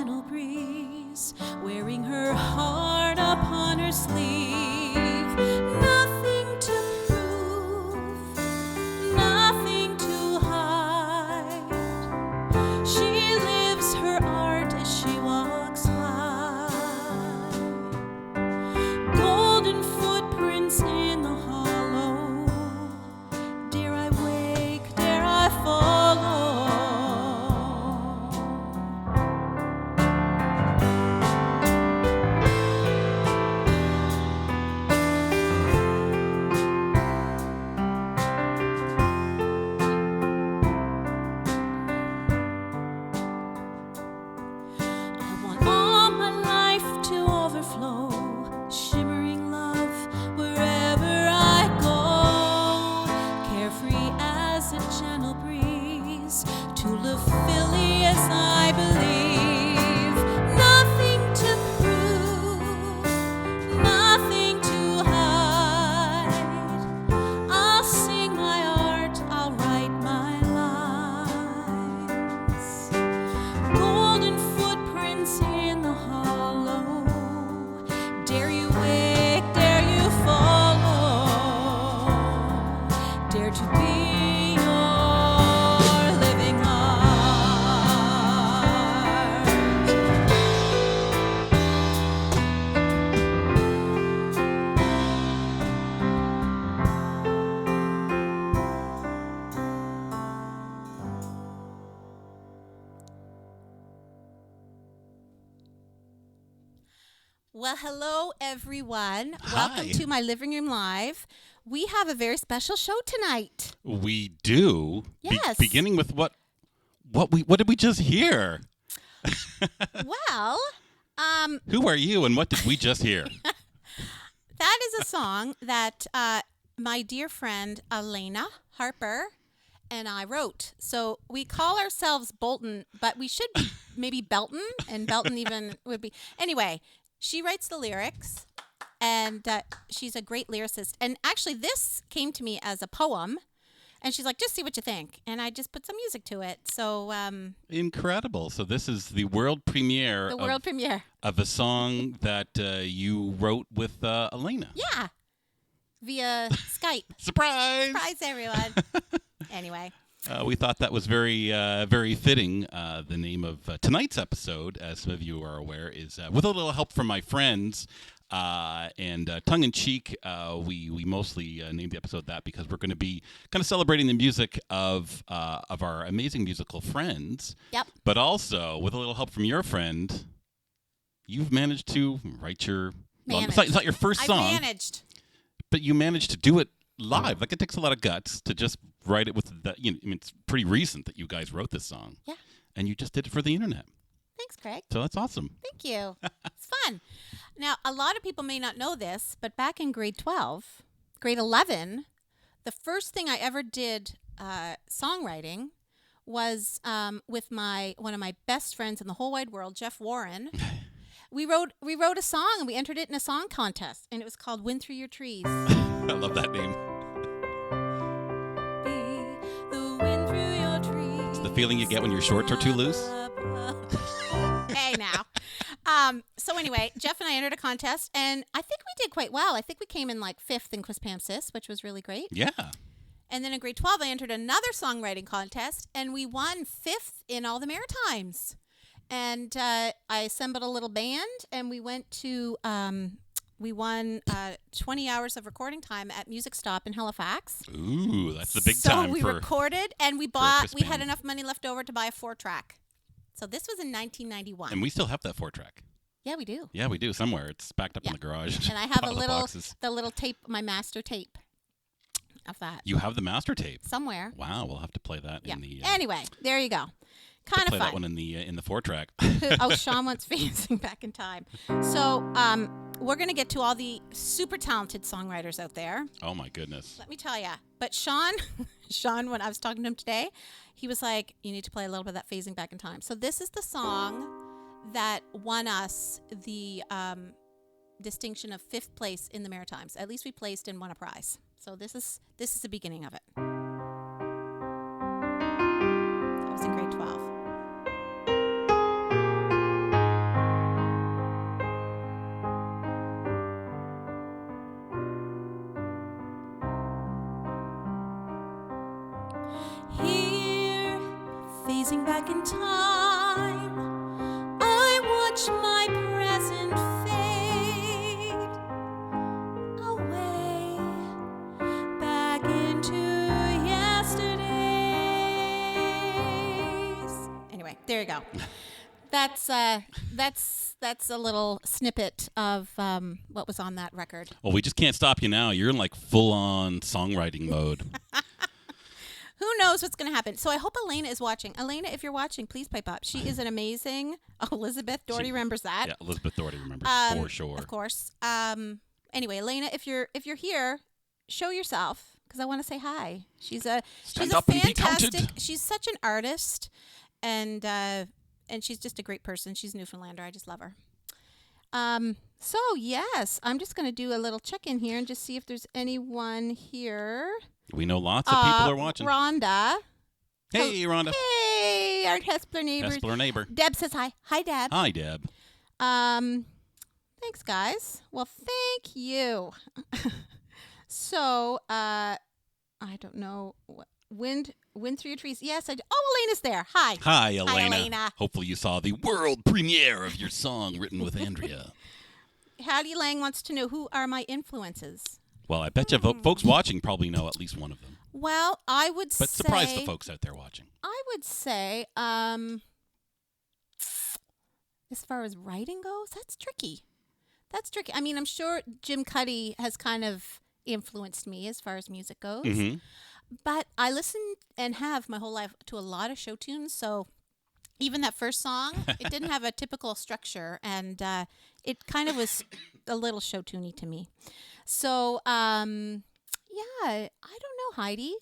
gentle breeze, wearing her heart upon her sleeve. Nothing to prove, nothing to hide. She lives her art as she walks by. Golden footprints in the hollow. Dare I wake, dare I follow? I want all my life to overflow, shimmering love wherever I go. Carefree as a gentle breeze, to live fully as I believe. Nothing to prove, nothing to hide. I'll sing my art, I'll write my lines. Golden footprints in the hollow. Dare you wake, dare you follow? Dare to be your living heart. Well, hello, everyone. Welcome Hi. to my Living Room Live. We have a very special show tonight. We do. Yes. Beginning with what did we just hear? Well, Who are you and what did we just hear? that is a song that my dear friend Alaina, Harper, and I wrote. So we call ourselves Bolton, but we should be maybe Belton, and Belton even would be. Anyway, she writes the lyrics, and she's a great lyricist. And actually, this came to me as a poem, and she's like, just see what you think. And I just put some music to it. So Incredible. So this is the world premiere the world premiere. of a song that you wrote with Alaina. Yeah. Via Skype. Surprise! Surprise, everyone. Anyway. We thought that was very, very fitting. The name of tonight's episode, as some of you are aware, is With a Little Help from My Friends. And tongue-in-cheek, we mostly named the episode that because we're going to be kind of celebrating the music of our amazing musical friends. Yep. But also, with a little help from your friend, you've managed to write your... Well, it's not your first song. I managed. But you managed to do it live. Like, it takes a lot of guts to just write it with the... I mean, it's pretty recent that you guys wrote this song. Yeah. And you just did it for the internet. Thanks, Craig. So that's awesome. Thank you. It's fun. Now, a lot of people may not know this, but back in grade 11, the first thing I ever did songwriting was with one of my best friends in the whole wide world, Jeff Warren. We wrote a song and we entered it in a song contest, and it was called "Wind Through Your Trees." I love that name. Be the wind through your trees. It's the feeling you get when your shorts are too loose. Hey, now. So anyway, Jeff and I entered a contest, and I think we did quite well. I think we came in like 5th in Quispamsis, which was really great. Yeah. And then in grade 12, I entered another songwriting contest, and we won 5th in all the Maritimes. And I assembled a little band, and we went to, we won 20 hours of recording time at Music Stop in Halifax. Ooh, that's the big time. So we recorded, and we had enough money left over to buy a 4-track. So this was in 1991. And we still have that 4-track. Yeah, we do. Yeah, we do somewhere. It's backed up in the garage. And I have boxes. the little tape, my master tape of that. You have the master tape Somewhere. Wow, we'll have to play that in the. Anyway, there you go. Kind of play fun. that one in the 4-track. Oh, Sean wants Phasing Back in Time. So we're going to get to all the super talented songwriters out there. Oh my goodness. Let me tell you. But Sean, when I was talking to him today, he was like, you need to play a little bit of that Phasing Back in Time. So this is the song that won us the distinction of 5th place in the Maritimes. At least we placed and won a prize. So this is the beginning of it. I was in grade 12. back in time, I watch my present fade away back into yesterdays. Anyway, there you go. That's a little snippet of what was on that record. Well, we just can't stop you now. You're in like full-on songwriting mode. Who knows what's going to happen? So I hope Alaina is watching. Alaina, if you're watching, please pipe up. She is an amazing. Oh, Elizabeth Doherty remembers that. Yeah, Elizabeth Doherty remembers for sure. Of course. Anyway, Alaina, if you're here, show yourself because I want to say hi. She's a fantastic. She's such an artist, and she's just a great person. She's a Newfoundlander. I just love her. So yes, I'm just going to do a little check-in here and just see if there's anyone here. We know lots of people are watching. Rhonda. Hey, Rhonda. Hey, our Hespler neighbors. Hespler neighbor. Deb says hi. Hi, Deb. Hi, Deb. Thanks, guys. Well, thank you. So, I don't know. Wind through your trees. Yes, I do. Oh, Alaina's there. Hi. Hi, Alaina. Hi, Alaina. Hopefully you saw the world premiere of your song written with Andrea. Hattie Lang wants to know who are my influences. Well, I bet you folks watching probably know at least one of them. Well, I would say... But surprise the folks out there watching. I would say, as far as writing goes, that's tricky. I mean, I'm sure Jim Cuddy has kind of influenced me as far as music goes. Mm-hmm. But I listen and have my whole life to a lot of show tunes, so even that first song, it didn't have a typical structure, and it kind of was a little show tuney to me. So, yeah, I don't know, Heidi.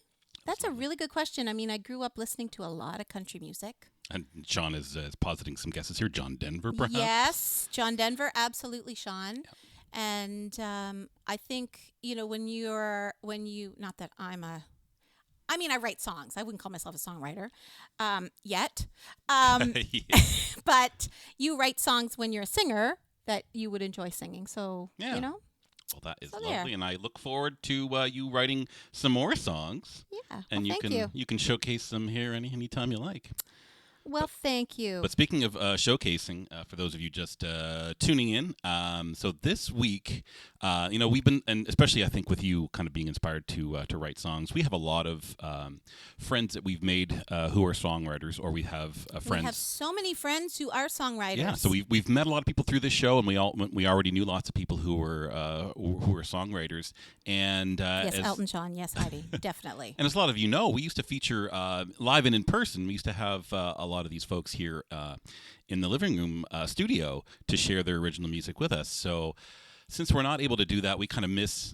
That's a really good question. I mean, I grew up listening to a lot of country music. And Sean is positing some guesses here. John Denver, perhaps? Yes, John Denver, absolutely, Sean. Yep. And I think, not that I write songs. I wouldn't call myself a songwriter yet. But you write songs when you're a singer that you would enjoy singing. So, Well, that is lovely, and I look forward to you writing some more songs. Yeah, and you can showcase them here anytime you like. Well, thank you. But speaking of showcasing, for those of you just tuning in, so this week, we've been, and especially I think with you kind of being inspired to write songs, we have a lot of friends that we've made who are songwriters, or we have friends. We have so many friends who are songwriters. Yeah, so we've met a lot of people through this show, and we already knew lots of people who were songwriters. And yes, Elton John. Yes, Heidi, definitely. And as a lot of you know, we used to feature live and in person. We used to have a lot of these folks here in the living room studio to share their original music with us. So since we're not able to do that, we kind of miss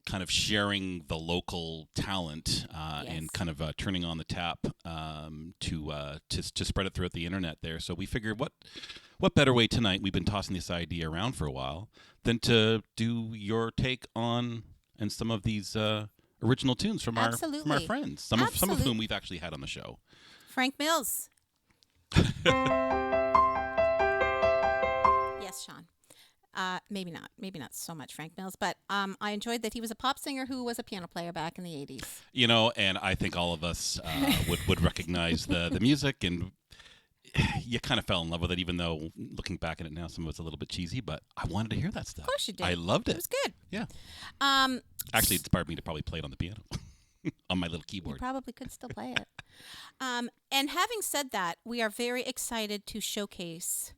kind of sharing the local talent and kind of turning on the tap to spread it throughout the internet there. So we figured what better way tonight, we've been tossing this idea around for a while, than to do your take on and some of these original tunes from our friends, some of whom we've actually had on the show. Frank Mills. Yes, Sean. Maybe not so much Frank Mills, but I enjoyed that he was a pop singer who was a piano player back in the 80s. And I think all of us would recognize the music, and you kind of fell in love with it, even though looking back at it now, some of it's a little bit cheesy, but I wanted to hear that stuff. Of course you did. I loved it. It was good. Yeah. Actually, it inspired me to probably play it on the piano. On my little keyboard. You probably could still play it. And having said that, we are very excited to showcase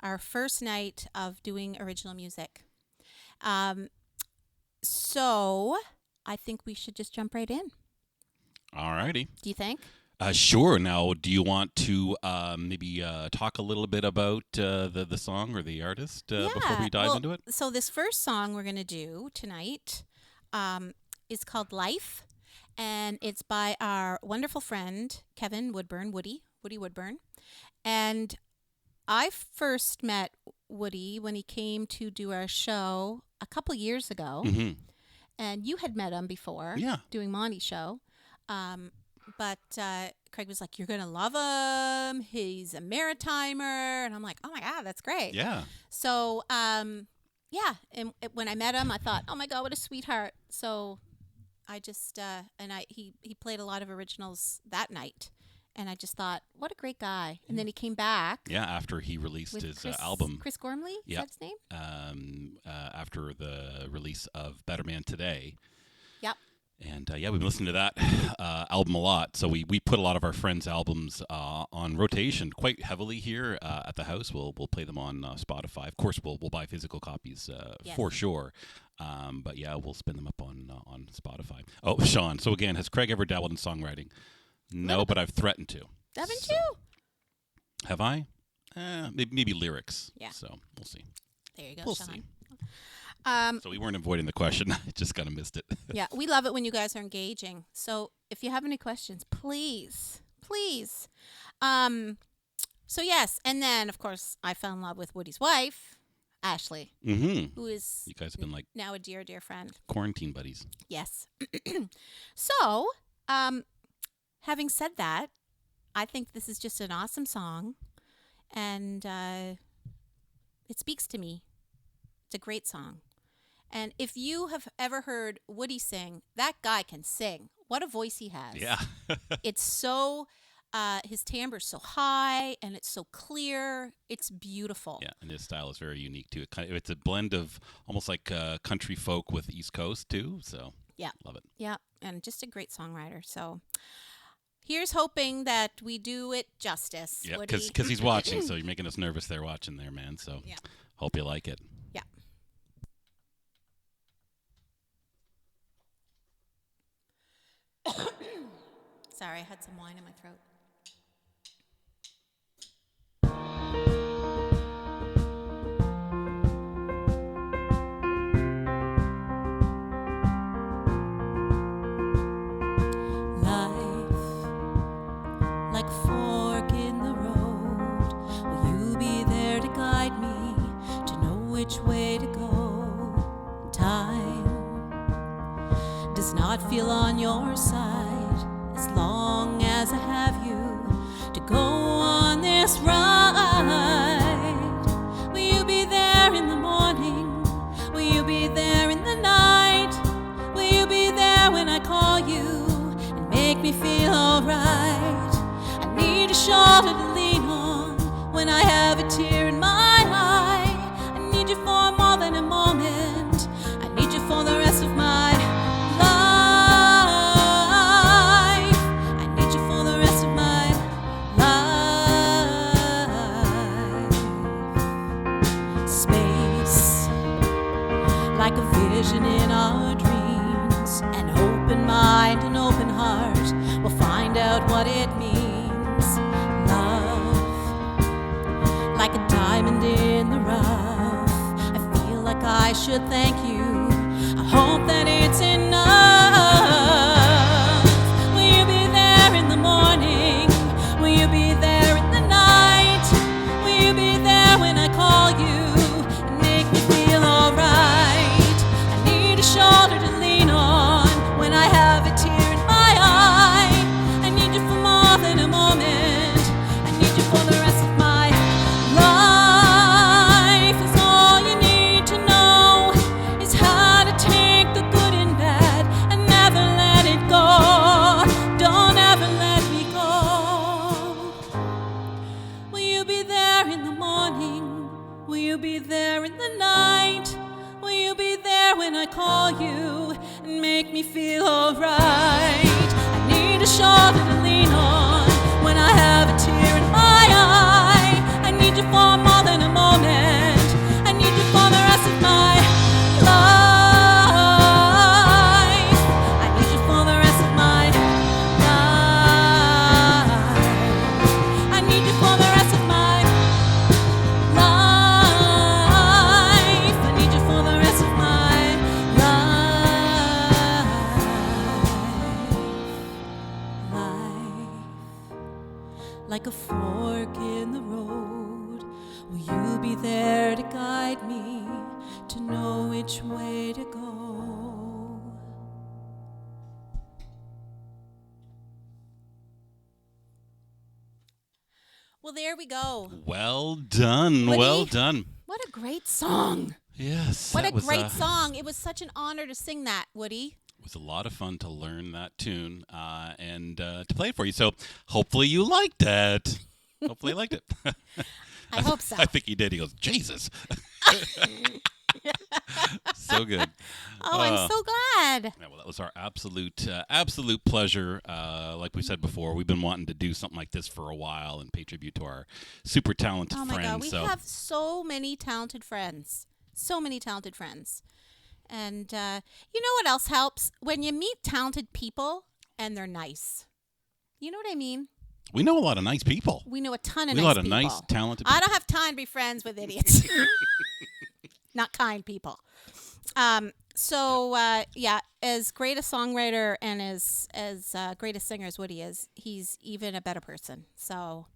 our first night of doing original music. So I think we should just jump right in. All righty. Do you think? Sure. Now, do you want to maybe talk a little bit about the song or the artist before we dive into it? So this first song we're going to do tonight is called Life. And it's by our wonderful friend, Kevin Woodburn, Woody Woodburn. And I first met Woody when he came to do our show a couple years ago. Mm-hmm. And you had met him before doing Monty's show. But Craig was like, you're going to love him. He's a maritimer. And I'm like, oh, my God, that's great. Yeah. So, and when I met him, I thought, oh, my God, what a sweetheart. So I just he played a lot of originals that night, And I just thought, what a great guy. And then he came back. Yeah, after he released with his Chris, album. Chris Gormley? Is that his name? After the release of Better Man Today. Yep. And we've been listening to that album a lot. So we put a lot of our friends' albums on rotation quite heavily here at the house. We'll play them on Spotify. Of course, we'll buy physical copies for sure. But yeah, we'll spin them up on Spotify. Oh, Sean. So again, has Craig ever dabbled in songwriting? No, but I've threatened to. Haven't you? Have I? Maybe lyrics. Yeah. So we'll see. There you go, We'll Sean. see. So we weren't avoiding the question. I just kind of missed it. Yeah, we love it when you guys are engaging. So if you have any questions, please. So yes, and then, of course, I fell in love with Woody's wife, Ashley, who is You guys have been like now a dear, dear friend. quarantine buddies. Yes. So, having said that, I think this is just an awesome song, and it speaks to me. It's a great song. And if you have ever heard Woody sing, that guy can sing. What a voice he has. Yeah. It's so, his timbre's so high, and it's so clear. It's beautiful. Yeah, and his style is very unique, too. It's a blend of almost like country folk with East Coast, too. So, yeah. Love it. Yeah, and just a great songwriter. So, here's hoping that we do it justice. Yeah, Woody. because he's watching, so you're making us nervous there watching there, man. So, hope you like it. Yeah. Sorry, I had some wine in my throat. Like a fork in the road, will you be there to guide me, to know which way to go? Time does not feel on your side, as long as I have you to go on this ride. Will you be there in the morning? Will you be there in the night? Will you be there when I call you and make me feel alright? A shoulder to lean on when I have a tear in my eye. I need you for more than a moment. I need you for the rest of my life. I need you for the rest of my life. Space, like a vision in our dreams. An open mind, an open heart. We'll find out what it means. Like a diamond in the rough, I feel like I should thank you. I hope that it's enough. Will you be there in the morning? Will you be there in the night? Will you be there when I call you and make me feel alright? I need a shoulder to lean on when I have a tear in my eye. I need you for more than a moment. I need you for the rest of my life. Is all you need to know is how to take the good and bad and never let it go. Don't ever let me go. Will you be there in the morning? Will you be there in the night? Will you be there when I call you and make me feel alright? I need a shoulder to lean on when I have a tear in my eye. I need you for more than a moment. I need you for the rest of my life. I need you for the rest of my life. I need you for the rest of my life. I need you for the rest of my life. Like a fork in the road, will you be there to guide me, to know which way to go? Well, there we go. Well done. Woody? Well done. What a great song. Yes. What that a was, great song. It was such an honor to sing that, Woody. It was a lot of fun to learn that tune and to play it for you. So hopefully you liked it. Hopefully you liked it. I hope so. I think he did. He goes, Jesus. So good. Oh, I'm so glad. Yeah, well, that was our absolute pleasure. Like we said before, we've been wanting to do something like this for a while and pay tribute to our super talented Oh my friends. God, we have so many talented friends. So many talented friends. And you know what else helps? When you meet talented people and they're nice. You know what I mean? We know a lot of nice people. We know a ton of We nice know a lot of people. nice, talented people. I don't have time to be friends with idiots. Not kind people. As great a songwriter and as great a singer as Woody is, he's even a better person. So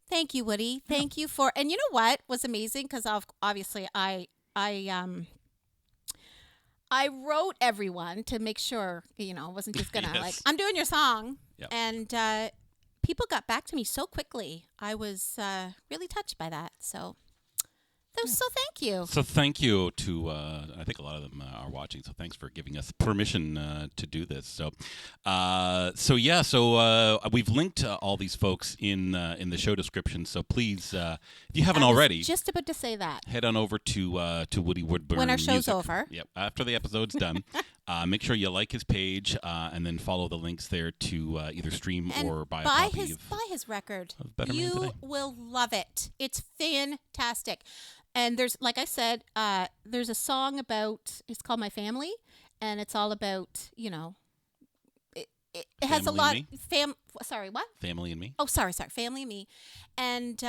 thank you, Woody. Thank you for, and you know what was amazing? Because obviously I wrote everyone to make sure, it wasn't just going to Yes. I'm doing your song. Yep. And people got back to me so quickly. I was really touched by that. So thank you. So thank you to, I think a lot of them are watching, so thanks for giving us permission to do this. So we've linked all these folks in the show description, so please, if you haven't already, just about to say that. head on over to Woody Woodburn When our show's Music. over. Yep, after the episode's done. Make sure you like his page and then follow the links there to either stream or buy a copy buy his record. of Better Man You Today. will love it. It's fantastic. And there's, like I said, there's a song about, it's called My Family, and it's all about, it has a lot. Sorry, what? Family and Me. Oh, sorry, Family and Me. And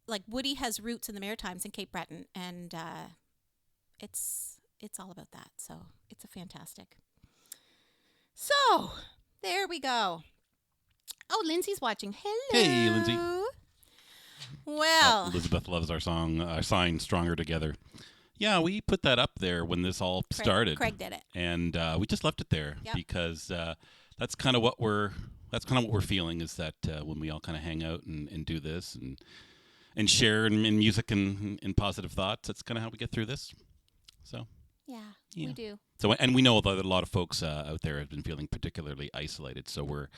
like Woody has roots in the Maritimes in Cape Breton, and it's all about that. So it's a fantastic. So there we go. Oh, Lindsay's watching. Hello. Hey, Lindsay. Well, Elizabeth loves our sign Stronger Together. Yeah, we put that up there when this all started. Craig did it. And we just left it there because that's kind of what we're feeling is that when we all kind of hang out and do this and share in music and in positive thoughts, that's kind of how we get through this. So yeah, we do. So, and we know that a lot of folks out there have been feeling particularly isolated. So we're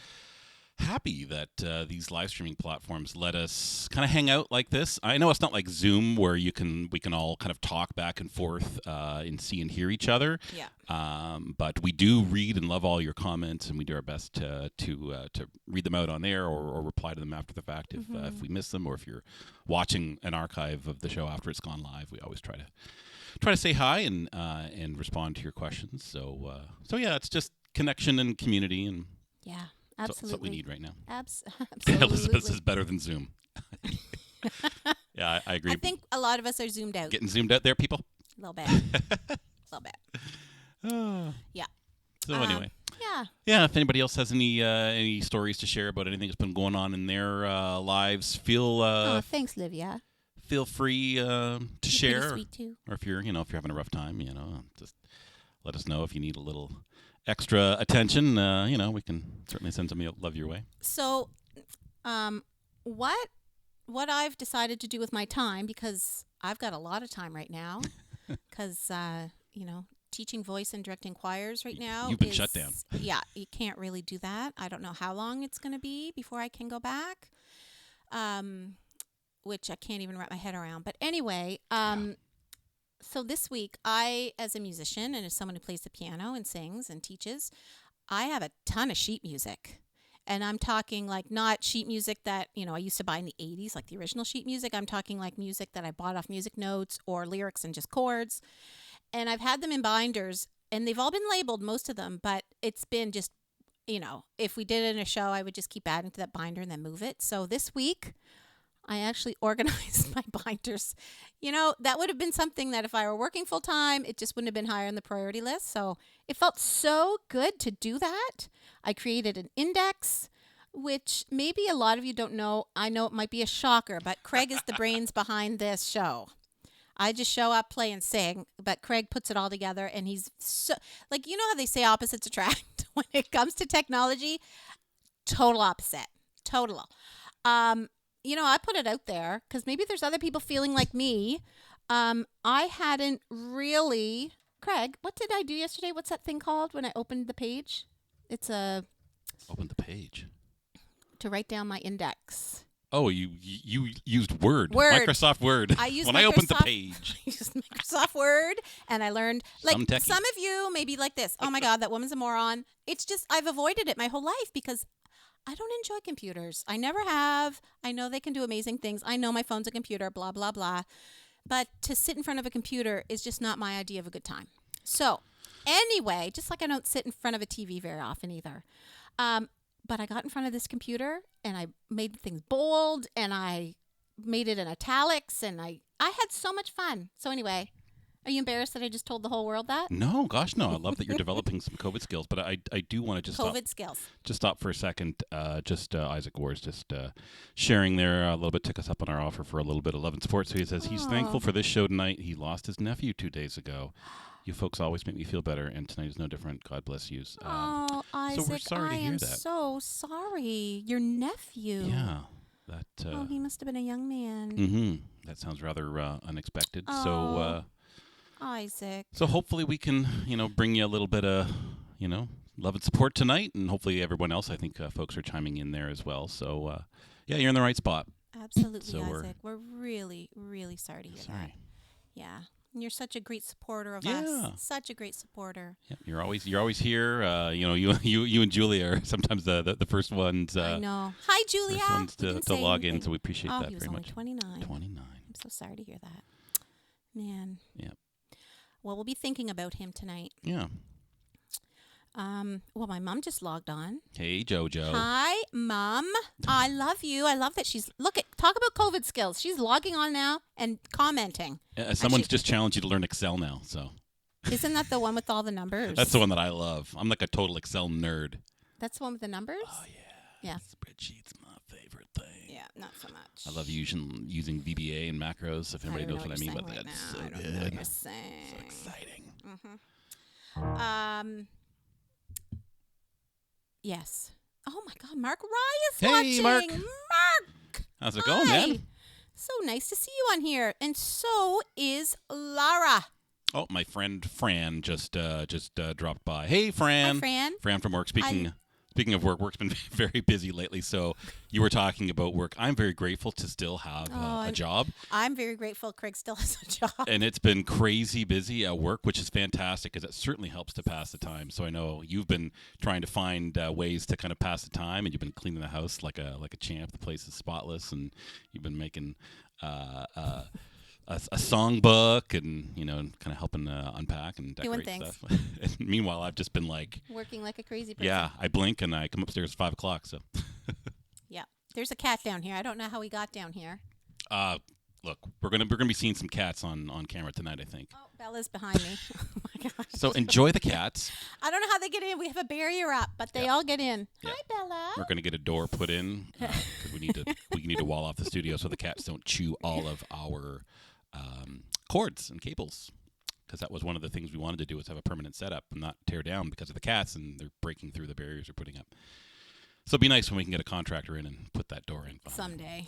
happy that these live streaming platforms let us kind of hang out like this. I know it's not like Zoom where we can all kind of talk back and forth and see and hear each other. Yeah. But we do read and love all your comments, and we do our best to read them out on air or reply to them after the fact if we miss them, or if you're watching an archive of the show after it's gone live. We always try to say hi and respond to your questions. So yeah, it's just connection and community, and yeah. Absolutely. That's what we need right now. Absolutely. Elizabeth is better than Zoom. Yeah, I agree. I think a lot of us are zoomed out. Getting zoomed out there, people? A little bit. A little bit. Yeah. So anyway. Yeah. Yeah, if anybody else has any stories to share about anything that's been going on in their lives, thanks, Livia. Feel free to share. Pretty sweet too. Or if you're having a rough time, just let us know if you need a little extra attention. We can certainly send some love your way. So, what I've decided to do with my time, because I've got a lot of time right now, because teaching voice and directing choirs right now. You've been shut down. Yeah, you can't really do that. I don't know how long it's going to be before I can go back, which I can't even wrap my head around. But anyway, so this week, I, as a musician and as someone who plays the piano and sings and teaches, I have a ton of sheet music. And I'm talking like not sheet music that, I used to buy in the 80s, like the original sheet music. I'm talking like music that I bought off Music Notes or lyrics and just chords. And I've had them in binders, and they've all been labeled, most of them, but it's been just, if we did it in a show, I would just keep adding to that binder and then move it. So this week, I actually organized my binders. That would have been something that if I were working full time, it just wouldn't have been higher on the priority list. So it felt so good to do that. I created an index, which maybe a lot of you don't know. I know it might be a shocker, but Craig is the brains behind this show. I just show up, play, and sing, but Craig puts it all together, and he's so, how they say opposites attract when it comes to technology? Total opposite. Total. I put it out there because maybe there's other people feeling like me. I hadn't really Craig, what did I do yesterday? What's that thing called when I opened the page? It's Open the page. to write down my index. Oh, you used Word. Word. Microsoft Word. I used I opened the page. I used Microsoft Word, and I learned, like, Some techie. some of you may be like this. Oh, my God, that woman's a moron. It's just I've avoided it my whole life because I don't enjoy computers. I never have. I know they can do amazing things. I know my phone's a computer, blah, blah, blah. But to sit in front of a computer is just not my idea of a good time. So anyway, just like I don't sit in front of a TV very often either. But I got in front of this computer and I made things bold and I made it in italics and I had so much fun. So anyway, are you embarrassed that I just told the whole world that? No, gosh, no. I love that you're developing some COVID skills, but I do want to just stop for a second. Isaac Wars just sharing there a little bit, took us up on our offer for a little bit of love and support. So he says he's thankful for this show tonight. He lost his nephew 2 days ago. You folks always make me feel better, and tonight is no different. God bless you. Isaac, so we're sorry to hear that. I am so sorry. Your nephew. Yeah. He must have been a young man. Mm-hmm. That sounds rather unexpected. So, Isaac. So hopefully we can, bring you a little bit of, love and support tonight, and hopefully everyone else. I think folks are chiming in there as well. So, yeah, you're in the right spot. Absolutely, So Isaac. We're really, really sorry to hear that. Yeah. You're such a great supporter of us. Such a great supporter. Yeah, you're always here. You and Julia are sometimes the first ones. I know. Hi, Julia. First ones to log in, so we appreciate that he was very only much. 29. 29. I'm so sorry to hear that. Man. Yeah. Well, we'll be thinking about him tonight. Yeah. Well, my mom just logged on. Hey, JoJo. Hi, Mom. I love you. I love that she's... talk about COVID skills. She's logging on now and commenting. Someone's just challenged you to learn Excel now, so... Isn't that the one with all the numbers? That's the one that I love. I'm like a total Excel nerd. That's the one with the numbers? Oh, yeah. Yeah. Spreadsheets, my favorite thing. Yeah, not so much. I love using VBA and macros, if anybody knows what I mean by that. It's so I don't good. know what you're saying. So exciting. Mm-hmm. Yes. Oh, my God. Mark Rye is Hey, watching. Mark. How's it going, Hi. man? So nice to see you on here. And so is Lara. Oh, my friend Fran just dropped by. Hey, Fran. Hi, Fran. Fran from work. Speaking of work, work's been very busy lately. So you were talking about work. I'm very grateful to still have a job. I'm very grateful Craig still has a job. And it's been crazy busy at work, which is fantastic because it certainly helps to pass the time. So I know you've been trying to find ways to kind of pass the time, and you've been cleaning the house like a champ. The place is spotless, and you've been making a songbook and, kind of helping unpack and decorate stuff. And meanwhile, I've just been working like a crazy person. Yeah, I blink and I come upstairs at 5 o'clock. So yeah, there's a cat down here. I don't know how he got down here. Look, we're gonna be seeing some cats on camera tonight, I think. Oh, Bella's behind me. Oh my gosh. So enjoy the cats. I don't know how they get in. We have a barrier up, but they all get in. Yeah. Hi, Bella. We're gonna get a door put in because we need to wall off the studio so the cats don't chew all of our cords and cables, because that was one of the things we wanted to do, was have a permanent setup and not tear down because of the cats, and they're breaking through the barriers we're putting up. So it'd be nice when we can get a contractor in and put that door in. Someday.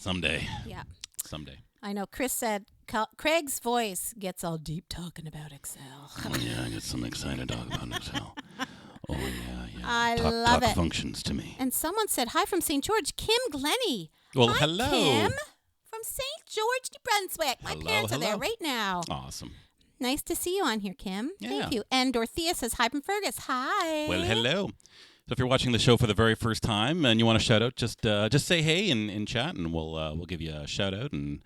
Yeah. Someday. I know. Chris said Craig's voice gets all deep talking about Excel. Oh, yeah, I get some excited talk about Excel. Oh, yeah. I love it. Functions to me. And someone said, hi from St. George, Kim Glennie. Well, hi, hello. Kim from St. George, New Brunswick. My parents are there hello. right now. Awesome. Nice to see you on here, Kim. Yeah. Thank you. And Dorothea says, hi from Fergus. Hi. Well, hello. So if you're watching the show for the very first time and you want a shout out, just say hey in chat, and we'll give you a shout out, and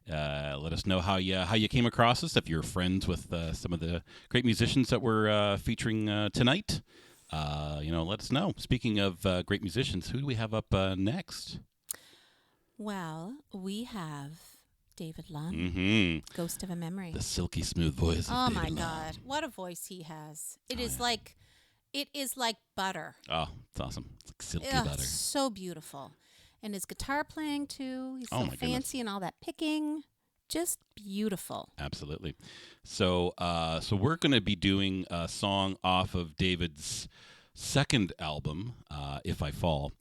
let us know how you came across us. If you're friends with some of the great musicians that we're featuring tonight, let us know. Speaking of great musicians, who do we have up next? Well, we have David Lund, Mm-hmm. Ghost of a Memory. The silky smooth voice of David Lund. God, what a voice he has! It is like butter. Oh, it's awesome. It's like silky butter. So beautiful. And his guitar playing too. He's so my fancy goodness. and all that picking. Just beautiful. Absolutely. So we're going to be doing a song off of David's second album, If I Fall.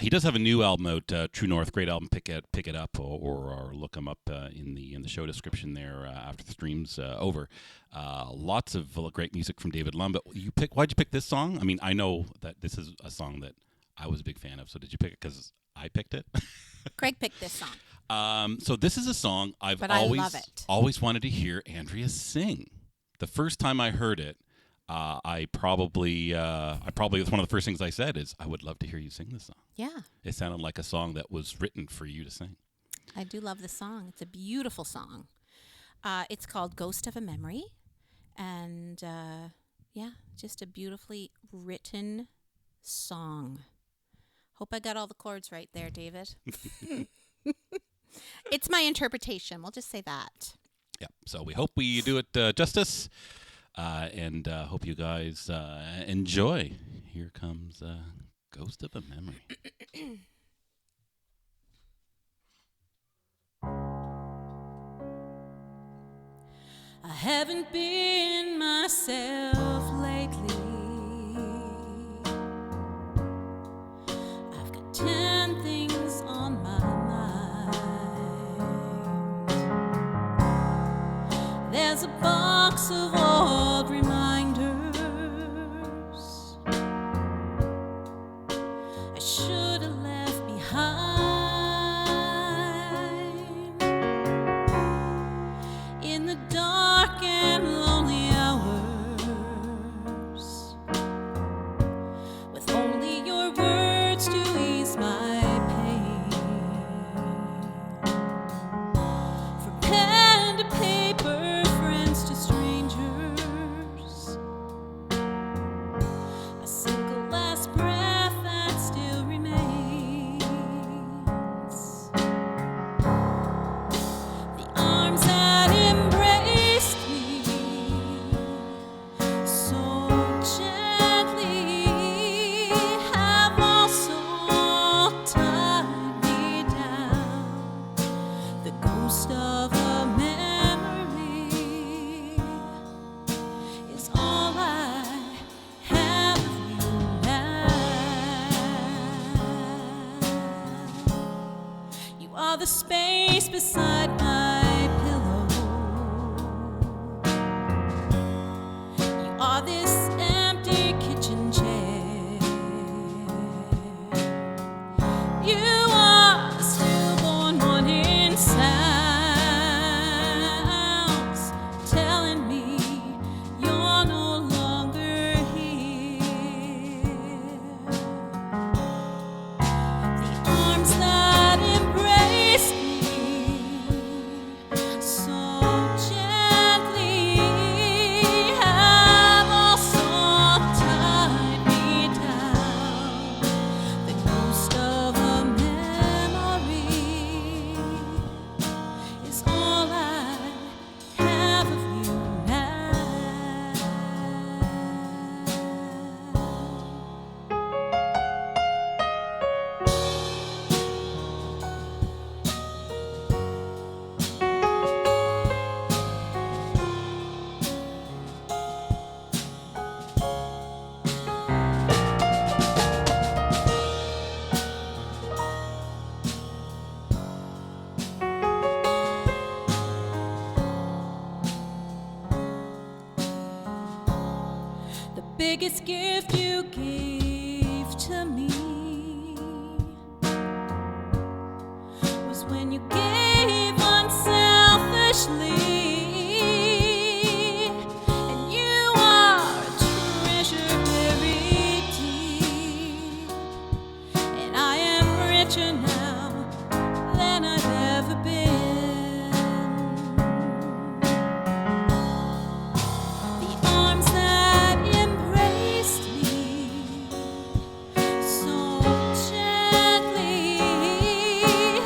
He does have a new album out, True North. Great album. Pick it up, or look him up in the show description there after the stream's over. Lots of great music from David Lund. But why'd you pick this song? I mean, I know that this is a song that I was a big fan of. So did you pick it because I picked it? Greg picked this song. So this is a song I love it. Always wanted to hear Andrea sing. The first time I heard it, I probably it's one of the first things I said is I would love to hear you sing this song. Yeah. It sounded like a song that was written for you to sing. I do love the song. It's a beautiful song. It's called Ghost of a Memory. And just a beautifully written song. Hope I got all the chords right there, David. It's my interpretation. We'll just say that. Yeah. So we hope we do it justice. And hope you guys enjoy. Here comes Ghost of a Memory. I haven't been myself lately. I've got 10 things on my mind. There's a box of old reminders I should have left behind in the dark and lonely hours, with only your words to ease my pain. From pen to paper, friends to strangers, a single last breath that still remains. The arms that embraced me so gently have also tied me down. The ghost of a memory is all I have of you now. You are the space beside my pillow. You are this empty kitchen chair. You are the stillborn warning sounds telling me you're no longer here. The arms that embrace me so gently have also tied me down. The ghost of a memory is all I have of you now. The biggest gift you gave to me was when you gave unselfishly, and you are a treasure buried deep, and I am richer now than I've ever been. The arms that embraced me so gently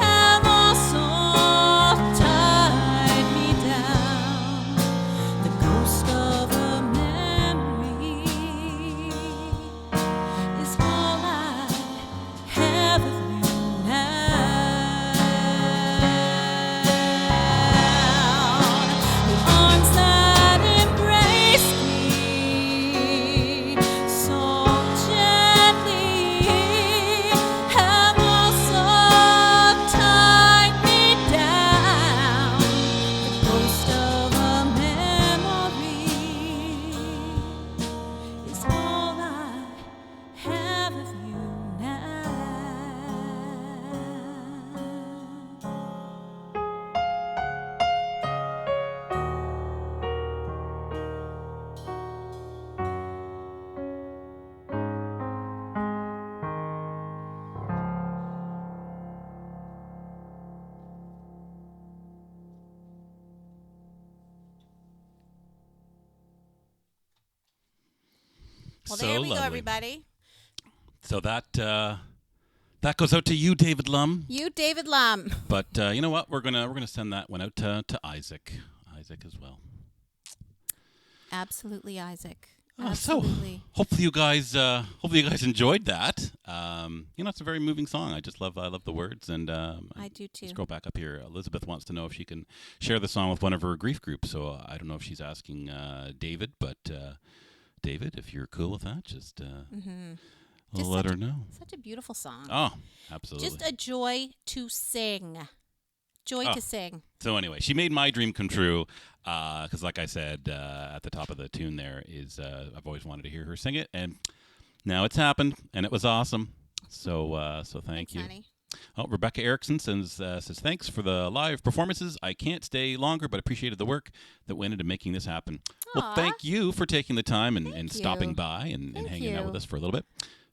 have also Well, So there we go, lovely. everybody. So that goes out to you, David Lum. You, David Lum. But you know what? We're gonna send that one out to Isaac. Isaac as well. Absolutely, Isaac. So Absolutely. hopefully you guys enjoyed that. It's a very moving song. I love the words, and I do too. scroll back up here. Elizabeth wants to know if she can share the song with one of her grief groups. So I don't know if she's asking David, but David, if you're cool with that, just let her know. Such a beautiful song. Oh, absolutely. Just a joy to sing. Joy to sing. So anyway, she made my dream come true because, like I said at the top of the tune, there is I've always wanted to hear her sing it, and now it's happened, and it was awesome. So thank you. Honey. Oh, Rebecca Erickson says thanks for the live performances. I can't stay longer, but appreciated the work that went into making this happen. Well, Aw. thank you for taking the time and Thank stopping you. by and hanging out you. with us for a little bit.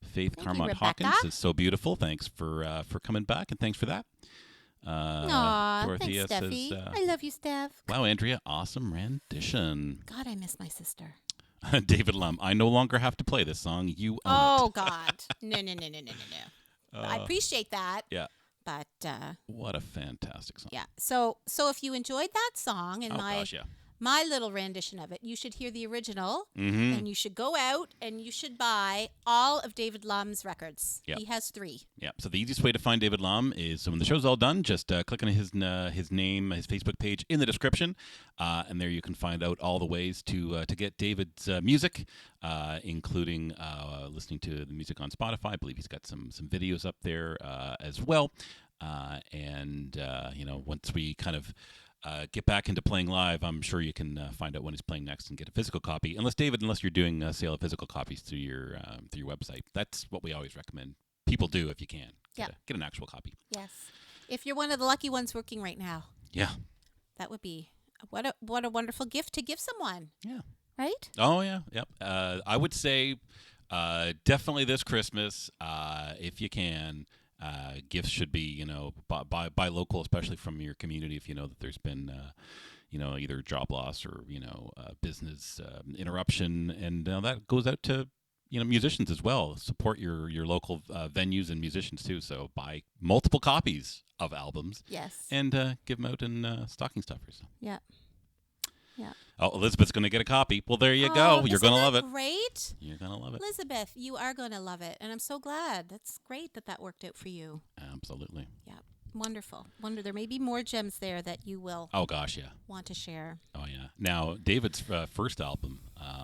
Faith Thank you, Carmont Rebecca. Hawkins is so beautiful. Thanks for coming back, and thanks for that. Aw, Dorothea thanks, Steffi. says, I love you, Steph. wow, Andrea, awesome rendition. God, I miss my sister. David Lum, I no longer have to play this song. You own Oh, it. God. No. I appreciate that. Yeah. But, What a fantastic song. yeah. So if you enjoyed that song and Oh, gosh, yeah. my little rendition of it, you should hear the original, Mm-hmm. and you should go out and you should buy all of David Lum's records. Yep. He has 3. Yeah. So the easiest way to find David Lum is when the show's all done, just click on his name, his Facebook page in the description, and there you can find out all the ways to get David's music, including listening to the music on Spotify. I believe he's got some videos up there as well. And once we kind of get back into playing live, I'm sure you can find out when he's playing next and get a physical copy. Unless you're doing a sale of physical copies through your website. That's what we always recommend people do if you can. Yeah. Get an actual copy. Yes. If you're one of the lucky ones working right now, Yeah. that would be what a wonderful gift to give someone, Yeah. right? Oh yeah. Yep. I would say definitely this Christmas, if you can. Gifts should be, buy local, especially from your community. If you know that there's been, either job loss or business interruption, and that goes out to musicians as well. Support your local venues and musicians too. So buy multiple copies of albums Yes. and give them out in stocking stuffers. Yeah. Yeah. Oh, Elizabeth's going to get a copy. Well, there you Oh, go. You're going to love it. Great. You're going to love it. Elizabeth, you are going to love it. And I'm so glad. That's great that worked out for you. Absolutely. Yeah. Wonderful. There may be more gems there that you will Oh, gosh, yeah. want to share. Oh, yeah. Now, David's first album,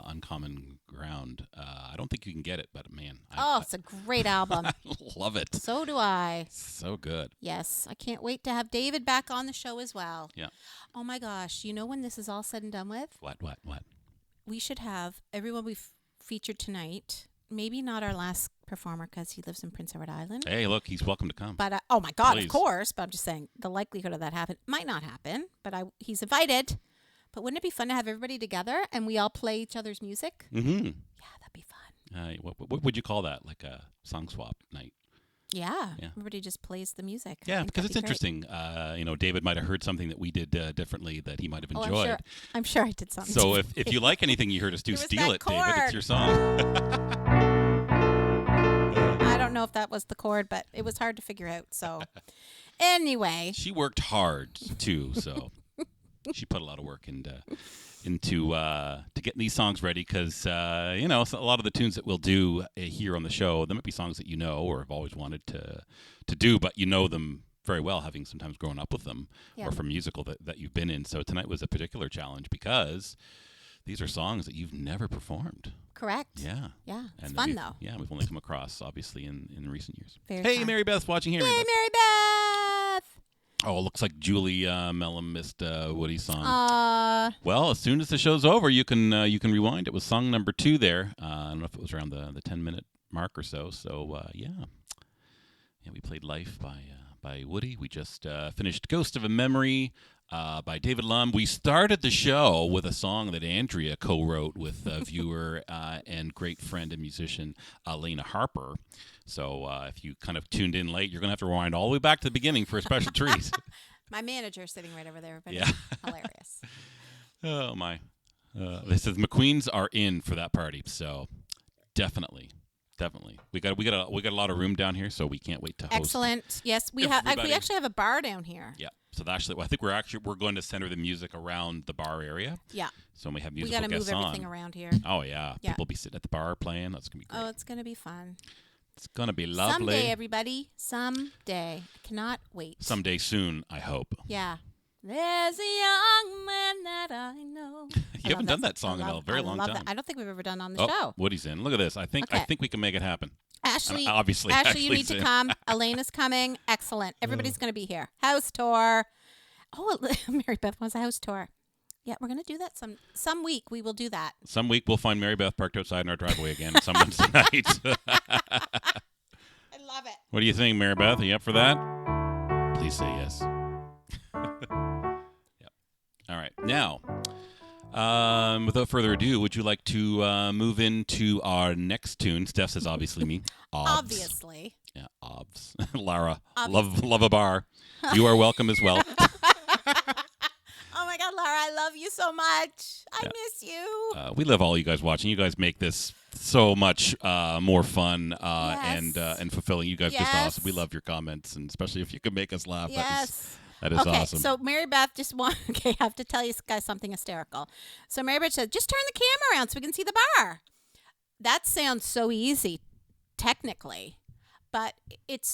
Uncommon Ground, I don't think you can get it, but man. It's a great album. I love it. So do I. So good. Yes. I can't wait to have David back on the show as well. Yeah. Oh, my gosh. You know when this is all said and done with? What? We should have everyone we've featured tonight. Maybe not our last performer because he lives in Prince Edward Island. Hey, look, he's welcome to come. But, oh, my God, Please. of course. But I'm just saying the likelihood of that might not happen. But he's invited. But wouldn't it be fun to have everybody together and we all play each other's music? Mm-hmm. Yeah, that'd be fun. What would you call that? Like a song swap night? Yeah. Yeah. Everybody just plays the music. I Yeah, think because that'd it's be great. interesting. David might have heard something that we did differently that he might have Oh, enjoyed. I'm sure I did something. So if you like anything you heard us do, There was steal that it, David. It's chord. your song. I don't know if that was the chord, but it was hard to figure out. So anyway. She worked hard too, so she put a lot of work into getting these songs ready. Because a lot of the tunes that we'll do here on the show, there might be songs that you know or have always wanted to do, but you know them very well, having sometimes grown up with them or from musical that you've been in. So tonight was a particular challenge because these are songs that you've never performed. Correct. Yeah. Yeah. It's And fun, though. Yeah, we've only come across, obviously, in recent years. Very Hey, fun. Mary Beth's watching here. Hey, Mary Beth. Mary Beth. Oh, it looks like Julie Mellon missed Woody's song. Well, as soon as the show's over, you can rewind. It was song number 2 there. I don't know if it was around the 10-minute mark or so. So, yeah, we played Life by Woody. We just finished Ghost of a Memory by David Lum. We started the show with a song that Andrea co-wrote with viewer and great friend and musician Alaina Harper. So if you kind of tuned in late, you're going to have to rewind all the way back to the beginning for a special treat. My manager sitting right over there. Everybody. Yeah. Hilarious. Oh, my. They said MacQueens are in for that party. So Definitely. We got a lot of room down here, so we can't wait to host. Excellent. Yes, we have. everybody. We actually have a bar down here. Yeah. So actually, I think we're going to center the music around the bar area. Yeah. So when we have We musical got to move guests everything on. around here. Oh yeah. Yeah. People will be sitting at the bar playing. That's gonna be great. Oh, it's gonna be fun. It's gonna be lovely. Someday, everybody. Someday. I cannot wait. Someday soon, I hope. Yeah. There's a young man that I know. You haven't done that song in a very long time. That. I don't think we've ever done on the Oh, show. Woody's in. Look at this. I think we can make it happen. Ashley, obviously, Ashley, you need Ashley's to in. come. Alaina's coming. Excellent. Everybody's going to be here. House tour. Oh, Mary Beth wants a house tour. Yeah, we're going to do that some week. We will do that. Some week we'll find Mary Beth parked outside in our driveway again. Some Wednesday night. I love it. What do you think, Mary Beth? Are you up for that? Please say yes. Yep. All right. Now, without further ado, would you like to move into our next tune? Steph says, obviously me. Obs. Obviously. Yeah, obs. Lara, Obviously. love a bar. You are welcome as well. Oh my God, Laura, I love you so much. I miss you. We love all you guys watching. You guys make this so much more fun Yes. and fulfilling. You guys just Yes. awesome. We love your comments, and especially if you can make us laugh. Yes. That is Okay, awesome. so Mary Beth I have to tell you guys something hysterical. So Mary Beth said, just turn the camera around so we can see the bar. That sounds so easy, technically, but it's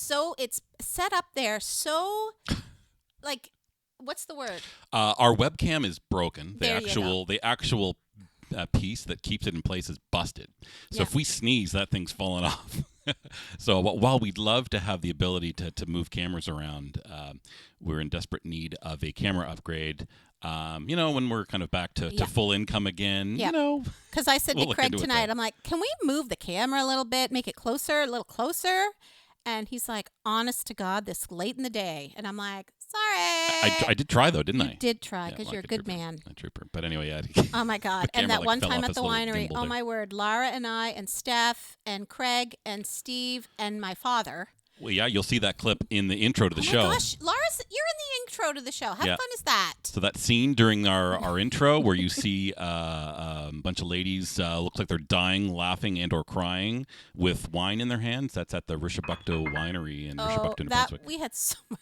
set up there so, like, what's the word? Our webcam is broken. There you go. The actual piece that keeps it in place is busted. So Yeah. if we sneeze, that thing's falling off. So while we'd love to have the ability to move cameras around, we're in desperate need of a camera upgrade. When we're kind of back to full income again, Yeah. Because I said We'll to look Craig into it tonight, then. I'm like, can we move the camera a little bit, make it closer, a little closer? And he's like, honest to God, this late in the day. And I'm like, sorry. I did try though, didn't I? You did try Yeah, because like you're a good trooper. man. A trooper. But anyway, yeah. Oh my God. And camera, that like, one fell time off at his the little winery, gimbal oh there. my word, Lara and I and Steph and Craig and Steve and my father. Well, yeah, you'll see that clip in the intro to the Oh show. my gosh, you're in the intro to the show. How Yeah. fun is that? So that scene during our intro where you see a bunch of ladies looks like they're dying, laughing, and or crying with wine in their hands. That's at the Rishabukto Winery in Rishabukto, New Brunswick. we had so much,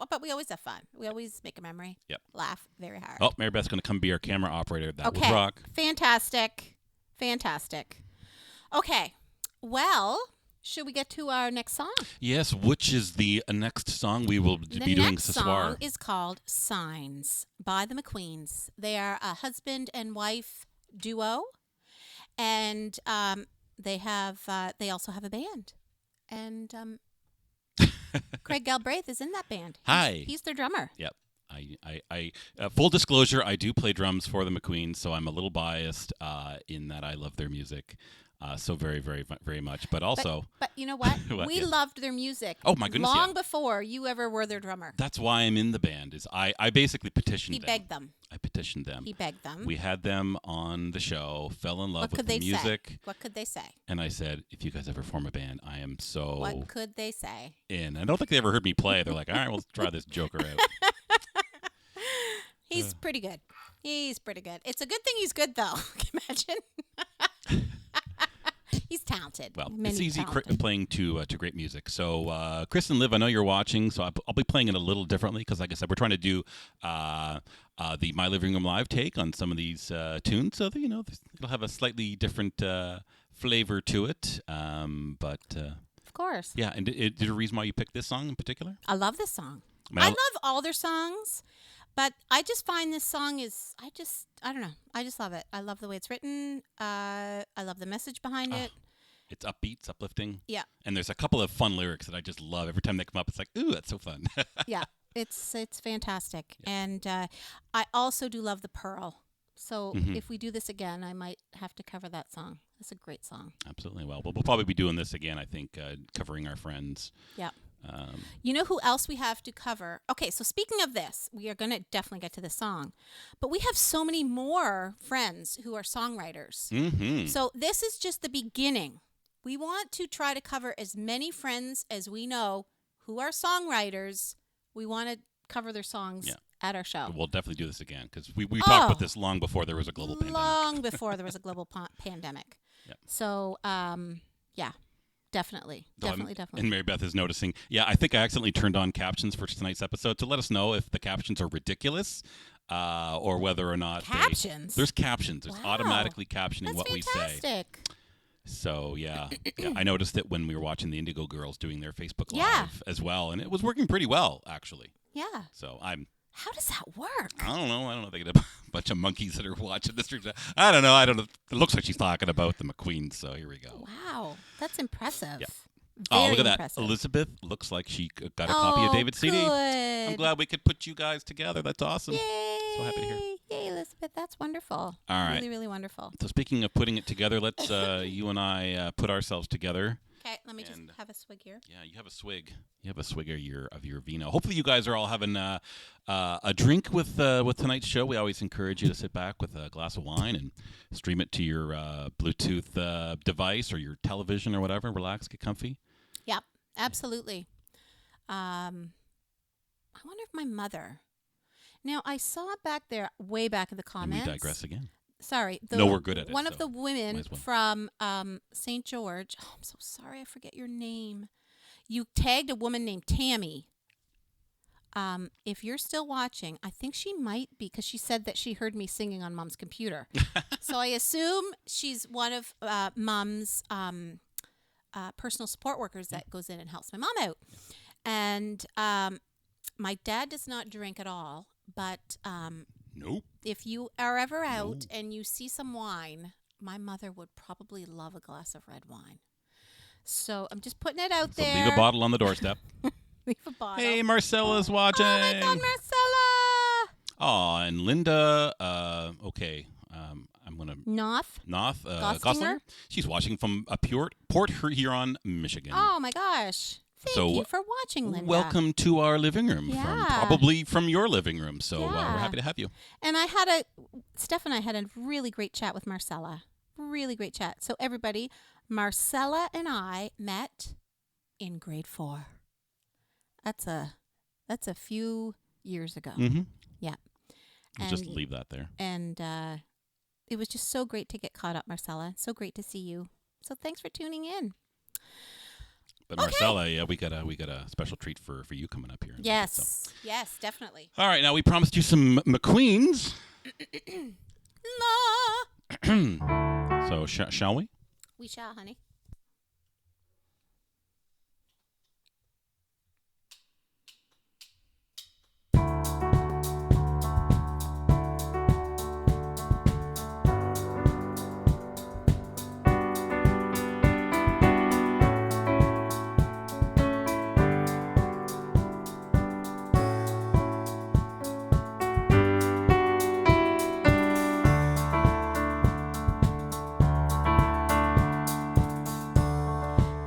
but we always have fun. We always make a memory. Yep. Laugh very hard. Oh, Mary Beth's going to come be our camera operator. That okay. will rock. Fantastic. Okay. Well, should we get to our next song? Yes, which is the next song we will be doing The ce next soir? song is called Signs by the MacQueens. They are a husband and wife duo, and they also have a band. And Craig Galbraith is in that band. Hi. He's their drummer. Yep. I full disclosure, I do play drums for the MacQueens, so I'm a little biased in that I love their music so very, very, very much. But also, but you know what? What? We Yeah. loved their music. Oh, my goodness, Long yeah. before you ever were their drummer. that's why I'm in the band. Is I basically petitioned He them. begged them. I petitioned them. He begged them. We had them on the show, fell in love What with could the they music, say? What could they say? and I said, if you guys ever form a band, I am so What could they say? in. I don't think they ever heard me play. They're like, all right, we'll try this joker out. He's pretty good. He's pretty good. It's a good thing he's good, though. Can you imagine? He's talented. Well, Many it's easy talented. playing to great music. So, Chris and Liv, I know you're watching, so I'll be playing it a little differently because, like I said, we're trying to do the My Living Room Live take on some of these tunes, so that, it'll have a slightly different flavor to it. Of course. Yeah, and did a reason why you picked this song in particular? I love this song. I mean, I love all their songs, but I just find this song I don't know. I just love it. I love the way it's written. I love the message behind it. It's upbeat, it's uplifting. Yeah. And there's a couple of fun lyrics that I just love. Every time they come up, it's like, ooh, that's so fun. Yeah. It's fantastic. And I also do love the Pearl. So if we do this again, I might have to cover that song. It's a great song. Absolutely. Well, we'll probably be doing this again, I think, covering our friends. Yeah. You know who else we have to cover? Okay, so speaking of this, we are going to definitely get to the song. But we have so many more friends who are songwriters. Mm-hmm. So this is just the beginning. We want to try to cover as many friends as we know who are songwriters. We want to cover their songs at our show. We'll definitely do this again because we talked about this long before there was a global pandemic. Long before there was a global pandemic. Yep. So, yeah, definitely. And Mary Beth is noticing. Yeah, I think I accidentally turned on captions for tonight's episode to let us know if the captions are ridiculous or whether or not Captions? There's captions. There's Wow. automatically captioning That's what we say. fantastic. So, yeah, I noticed it when we were watching the Indigo Girls doing their Facebook Yeah. Live as well, and it was working pretty well, actually. Yeah. So How does that work? I don't know. They get a bunch of monkeys that are watching the stream. I don't know. It looks like she's talking about the MacQueens, so here we go. Wow. That's impressive. Yeah. Very look at impressive. that. Elizabeth looks like she got a copy of David's CD. Good. I'm glad we could put you guys together. That's awesome. Yay. So happy to hear. Yay, Elizabeth. That's wonderful. All right. Really, really wonderful. So speaking of putting it together, let's you and I put ourselves together. Okay, let me just have a swig here. Yeah, you have a swig. You have a swig of your vino. Hopefully, you guys are all having a drink with tonight's show. We always encourage you to sit back with a glass of wine and stream it to your Bluetooth device or your television or whatever. Relax, get comfy. Yep, absolutely. I wonder if my mother. Now, I saw back there, way back in the comments. And we digress again. Sorry. No, we're good at it. One of the women might as well. from St. George. Oh, I'm so sorry. I forget your name. You tagged a woman named Tammy. If you're still watching, I think she might be, because she said that she heard me singing on Mom's computer. So I assume she's one of Mom's personal support workers that goes in and helps my mom out. And my dad does not drink at all, but Nope. if you are ever out and you see some wine, my mother would probably love a glass of red wine. So I'm just putting it out So there. leave a bottle on the doorstep. Leave a bottle. Hey, Marcella's watching. Oh my God, Marcella! Oh, and Linda. Okay. I'm gonna. Noth. Goslinger. Goslinger? She's watching from Port Huron, Michigan. Oh my gosh! Thank you for watching, Linda. Welcome to our living room. Yeah. Probably from your living room. So we're Yeah. happy to have you. And Steph and I had a really great chat with Marcella. Really great chat. So everybody, Marcella and I met in grade 4. That's a few years ago. Mm-hmm. Yeah. We'll just leave that there. And it was just so great to get caught up, Marcella. So great to see you. So thanks for tuning in. But Marcella, yeah, we got a special treat for you coming up here. Yes. So. Yes, definitely. All right, now we promised you some MacQueens. So shall we? We shall, honey.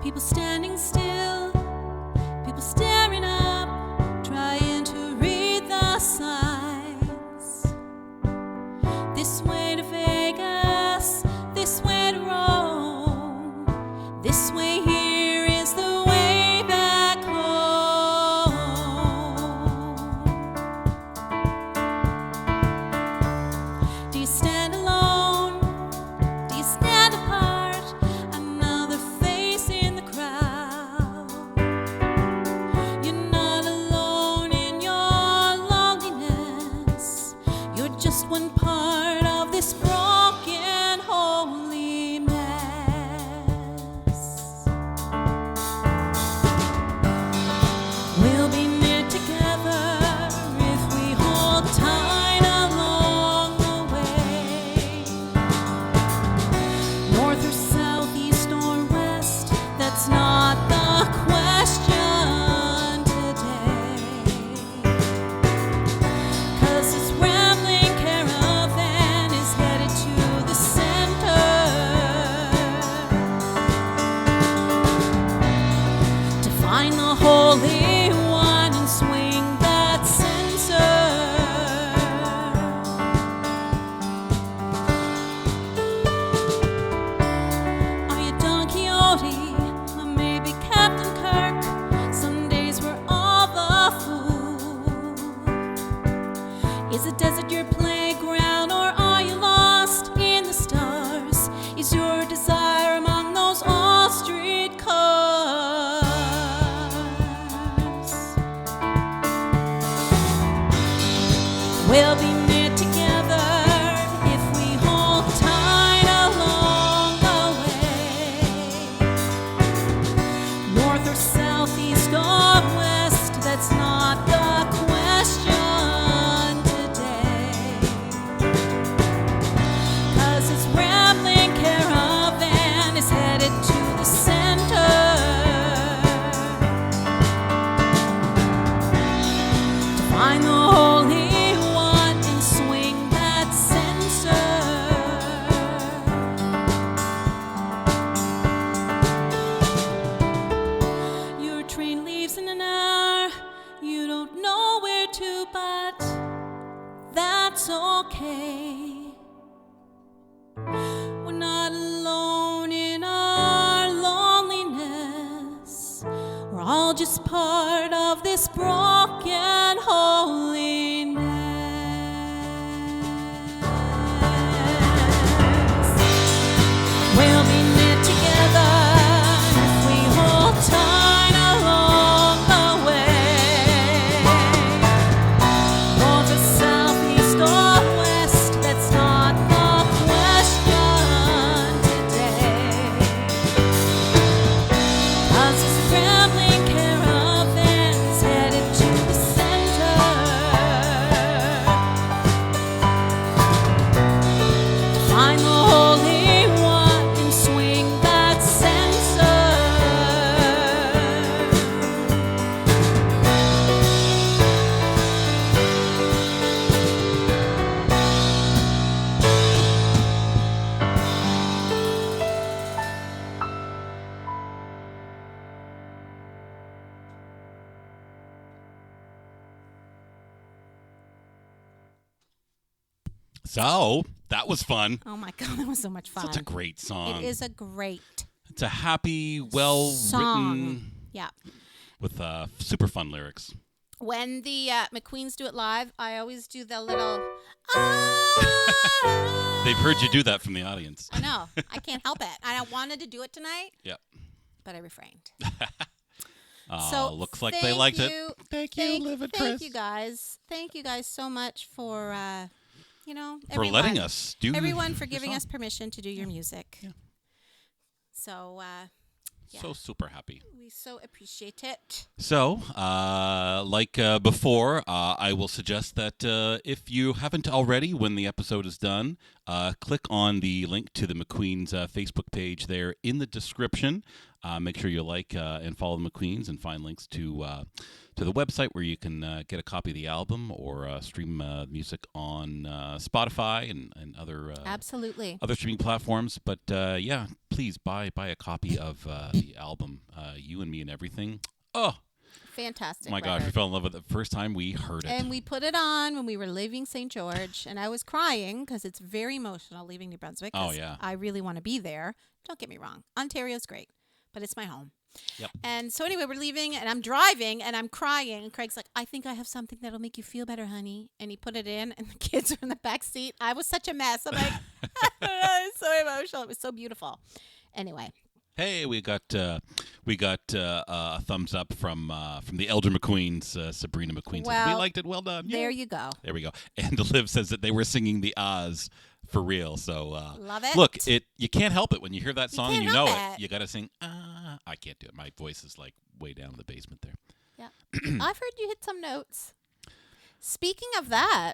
People standing still, people staring up, trying to read the signs. This way to Vegas, this way to Rome, this way here is the way back home. Do you stand alone? Do you stand apart? Another face in the crowd. You're not alone in your loneliness. You're just one part of this broken, holy mess. We'll be knit together if we hold tight along the way. just part of this broken holiness. We'll be knit together if we hold tight along the way. North or south, east or west, that's not the question today. 'Cause this rambling caravan's headed to the center. Find the Holy One and swing that censer. So that was fun. Oh my God, that was so much fun. Such a great song. It is a great It's a happy, well song. written, Yeah. with super fun lyrics. When the MacQueens do it live, I always do the little. They've heard you do that from the audience. I know. I can't help it. I wanted to do it tonight, Yep. but I refrained. So looks like they liked it. Thank you, Liv and Chris. Thank you guys. Thank you guys so much for, For letting us do everyone for your giving song. us permission to do your music. Yeah. So, yeah. So super happy. We so appreciate it. So, like before, I will suggest that if you haven't already, when the episode is done, click on the link to the MacQueens Facebook page there in the description. Make sure you like and follow the MacQueens and find links to the website where you can get a copy of the album or stream music on Spotify and other Absolutely. other streaming platforms. But yeah, please buy a copy of the album, You and Me and Everything. Oh, Fantastic. my gosh, we record. fell in love with it the first time we heard it. And we put it on when we were leaving St. George, and I was crying because it's very emotional leaving New Brunswick. 'Cause Oh, yeah. I really want to be there. Don't get me wrong. Ontario's great, but it's my home. Yep. And so anyway, we're leaving, and I'm driving, and I'm crying. And Craig's like, I think I have something that'll make you feel better, honey. And he put it in, and the kids are in the back seat. I was such a mess. I'm like, it's so emotional. It was so beautiful. Anyway. Hey, we got a thumbs up from the Elder MacQueens, Sabrina MacQueen. Says, we Well, liked it. Well done. There Yeah. you go. There we go. And Liv says that they were singing the Oz for real. So Love it. look, you can't help it when you hear that song and you can't know help it. it. You got to sing. I can't do it. My voice is like way down in the basement there. Yeah. I've heard you hit some notes. Speaking of that,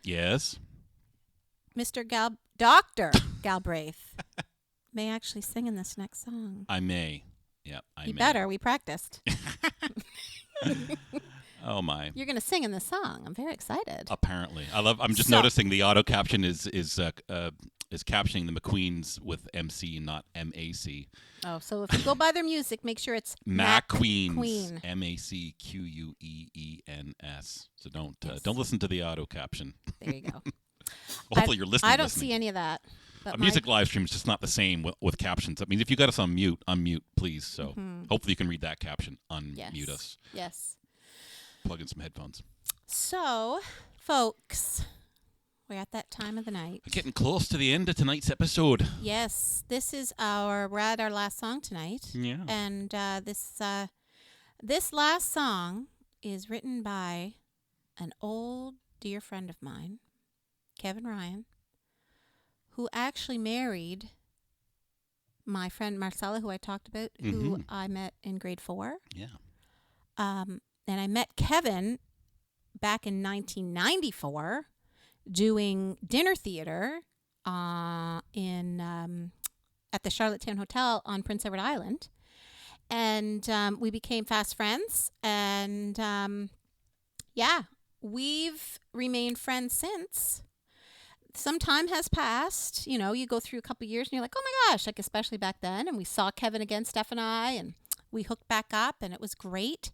Yes. Mr. Dr. Galbraith may actually sing in this next song. I may. Yeah, I You may. better. We practiced. Oh my. You're going to sing in this song. I'm very excited. Apparently, I'm just So- noticing the auto caption is captioning the MacQueens with MC, not MAC. Oh, so if you go buy their music, make sure it's MacQueens. Queen. MacQueens. So don't Yes. Don't listen to the auto caption. There you go. Hopefully you're listening. I don't see any of that. But A music live stream is just not the same with captions. I mean, if you got us on mute, unmute, please. So hopefully you can read that caption. Unmute us. Yes. Plug in some headphones. So, folks, we're at that time of the night. We're getting close to the end of tonight's episode. Yes, we're at our last song tonight. Yeah. And this last song is written by an old dear friend of mine, Kevin Ryan, who actually married my friend Marcella, who I talked about, who I met in grade 4. Yeah. And I met Kevin back in 1994 doing dinner theater at the Charlottetown Hotel on Prince Edward Island. And we became fast friends. And yeah, we've remained friends since. Some time has passed. You know, you go through a couple years and you're like, oh my gosh, like especially back then. And we saw Kevin again, Steph and I, and we hooked back up and it was great.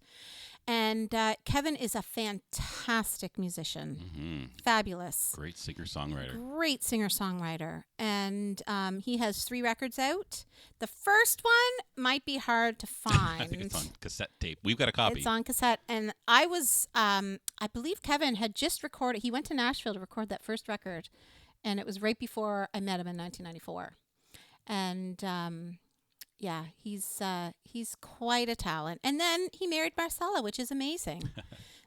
And Kevin is a fantastic musician. Mm-hmm. Fabulous. Great singer-songwriter. Great singer-songwriter. And he has 3 records out. The first one might be hard to find. I think it's on cassette tape. We've got a copy. It's on cassette. And I believe Kevin had just recorded, he went to Nashville to record that first record. And it was right before I met him in 1994. And yeah, he's quite a talent. And then he married Marcella, which is amazing.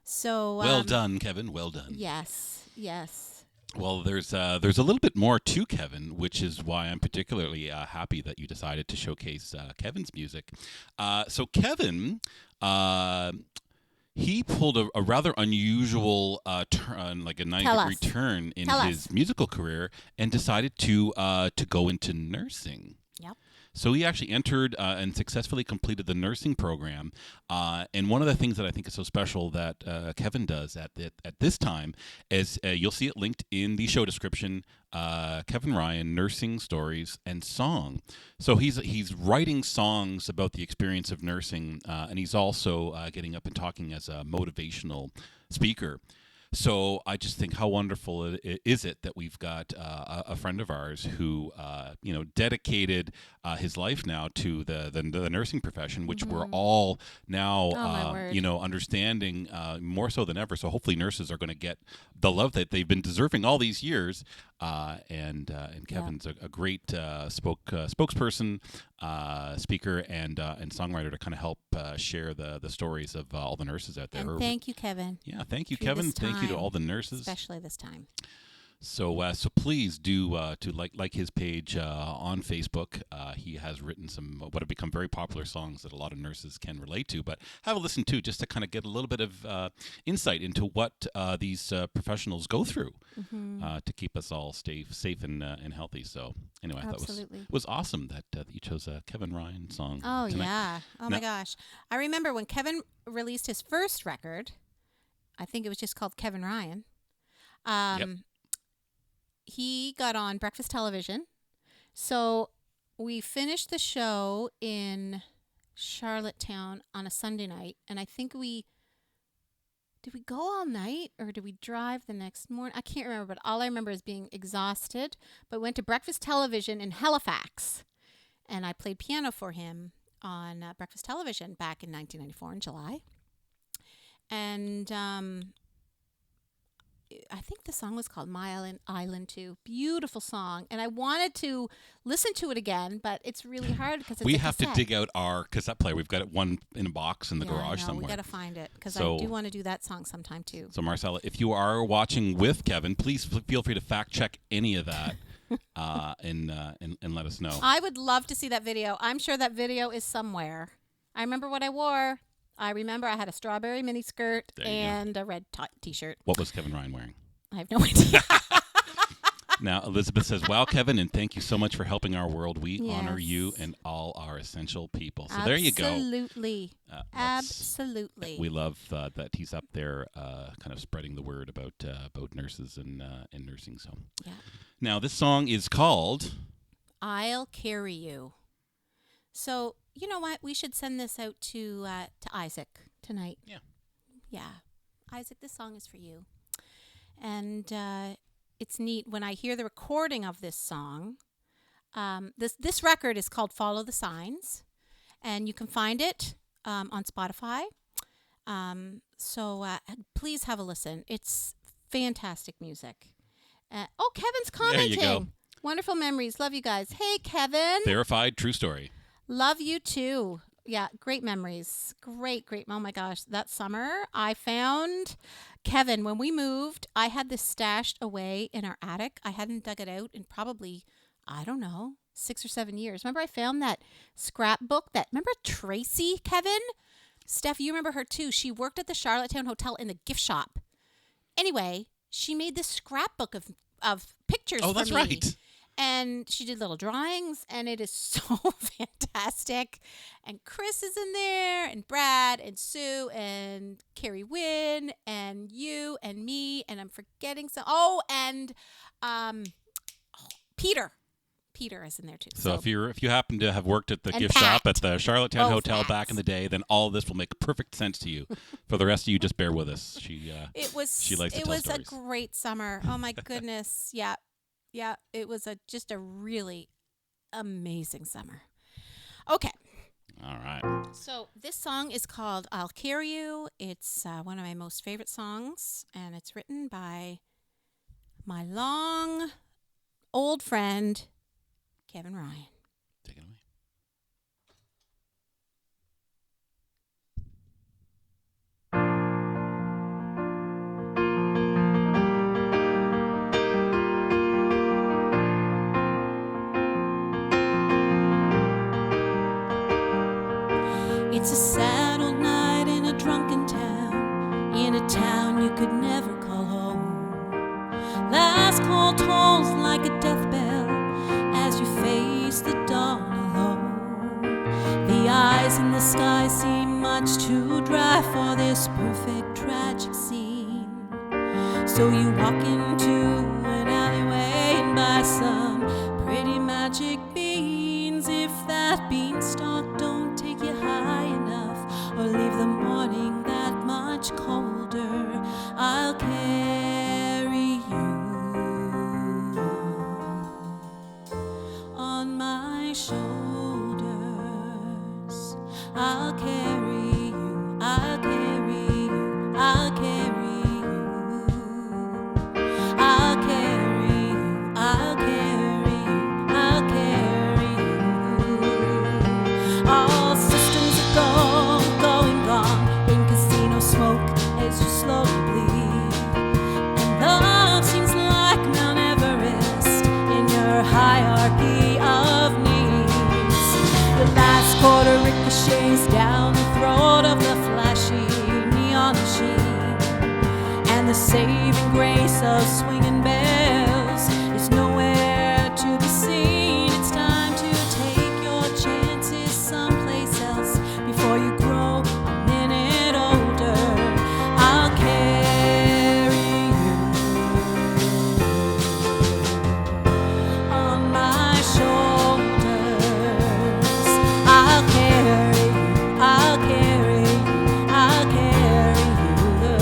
So well done, Kevin. Well done. Yes, yes. Well, there's a little bit more to Kevin, which is why I'm particularly happy that you decided to showcase Kevin's music. So Kevin, he pulled a rather unusual turn, like a 90-degree turn in his musical career, and decided to go into nursing. Yep. So he actually entered and successfully completed the nursing program. And one of the things that I think is so special that Kevin does at this time is you'll see it linked in the show description. Kevin Ryan, Nursing Stories and Song. So he's writing songs about the experience of nursing, and he's also getting up and talking as a motivational speaker. So I just think how wonderful is it that we've got a friend of ours who dedicated his life now to the nursing profession, which we're all now understanding more so than ever. So hopefully nurses are going to get the love that they've been deserving all these years. And Kevin's a great spokesperson, speaker, and songwriter to kind of help share the stories of all the nurses out there. And thank you, Kevin. Yeah, thank you, Kevin. Thank you to all the nurses, especially this time. So please do to like his page on Facebook. He has written some what have become very popular songs that a lot of nurses can relate to. But have a listen to just to kind of get a little bit of insight into what these professionals go through to keep us all safe and healthy. So anyway, I thought it was awesome that you chose a Kevin Ryan song. Oh tonight. Yeah! Oh my gosh! I remember when Kevin released his first record. I think it was just called Kevin Ryan. Yep. He got on breakfast television. So we finished the show in Charlottetown on a Sunday night. And I think did we go all night or did we drive the next morning? I can't remember, but all I remember is being exhausted. But went to breakfast television in Halifax. And I played piano for him on breakfast television back in 1994 in July. And I think the song was called My Island 2. Beautiful song. And I wanted to listen to it again, but it's really hard because we have to dig out our cassette player. We've got it one in a box in the garage somewhere. We got to find it because I do want to do that song sometime too. So Marcella, if you are watching with Kevin, please feel free to fact check any of that and let us know. I would love to see that video. I'm sure that video is somewhere. I remember what I wore. I remember I had a strawberry mini skirt and a red t-shirt. What was Kevin Ryan wearing? I have no idea. Now, Elizabeth says, wow, Kevin, and thank you so much for helping our world. We honor you and all our essential people. So there you go. Absolutely. Absolutely. We love that he's up there kind of spreading the word about nurses and nursing. So now this song is called I'll Carry You. So, you know what? We should send this out to Isaac tonight. Yeah. Yeah. Isaac, this song is for you. And it's neat. When I hear the recording of this song, this record is called Follow the Signs. And you can find it on Spotify. So please have a listen. It's fantastic music. Kevin's commenting. There you go. Wonderful memories. Love you guys. Hey, Kevin. Verified true story. Love you too. Yeah, great memories. Great. Oh my gosh. That summer, I found Kevin. When we moved, I had this stashed away in our attic. I hadn't dug it out in probably, I don't know, 6 or 7 years. Remember I found that scrapbook remember Tracy, Kevin? Steph, you remember her too. She worked at the Charlottetown Hotel in the gift shop. Anyway, she made this scrapbook of pictures for me. Oh, that's right. And she did little drawings, and it is so fantastic. And Chris is in there, and Brad, and Sue, and Carrie Wynn, and you, and me, and I'm forgetting some. Oh, and Peter. Peter is in there too. So if you happen to have worked at the And gift shop Pat. at the Charlottetown Both Hotel Pats. back in the day, then all of this will make perfect sense to you. For the rest of you, just bear with us. She likes to tell a stories. great summer. Oh my goodness. Yeah. It was just a really amazing summer. Okay. All right. So this song is called "I'll Carry You." It's one of my most favorite songs, and it's written by my long old friend Kevin Ryan. Take it away. It's a sad old night in a drunken town, in a town you could never call home. Last call tolls like a death bell as you face the dawn alone. The eyes in the sky seem much too dry for this perfect tragic scene. So you walk into an alleyway and buy some pretty magic beans. If that beanstalk don't take you high enough or leave the morning that much colder, I'll carry you on my shoulders. I'll carry you, I'll carry you, I'll carry you. I'll carry you, I'll carry you, I'll carry you. All systems are going gone in casino smoke as you slowly bleed. And love seems like Mount Everest in your hierarchy of needs. The last quarter ricochets down the throat of the flashy neon machine. And the saving grace of swinging bells is nowhere to be seen. It's time to take your chances someplace else before you grow a minute older. I'll carry you on my shoulders. I'll carry you, I'll carry you, I'll carry you.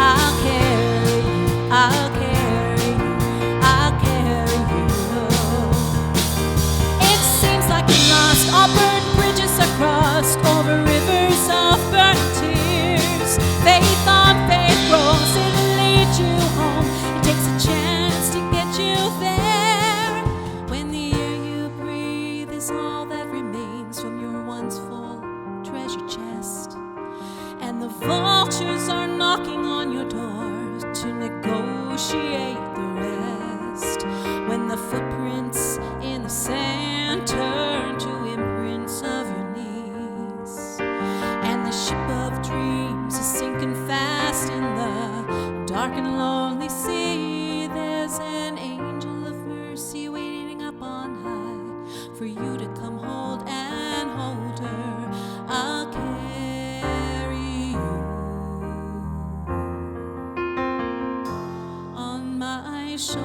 I'll carry you, I'll carry you, I'll carry you. It seems like we lost all burned bridges are crossed over rivers of burnt tears. Faith on faith grows, it'll lead you home. It takes a chance to get you there. When the air you breathe is all that remains from your once full treasure chest, and the vultures are knocking on your door to negotiate the rest. When the footprints in the sand turn to imprints of your knees, and the ship of dreams is sinking fast in the dark and lonely sea, there's an angel of mercy waiting up on high for you to come hold and hold her. I'll carry you on my shoulders.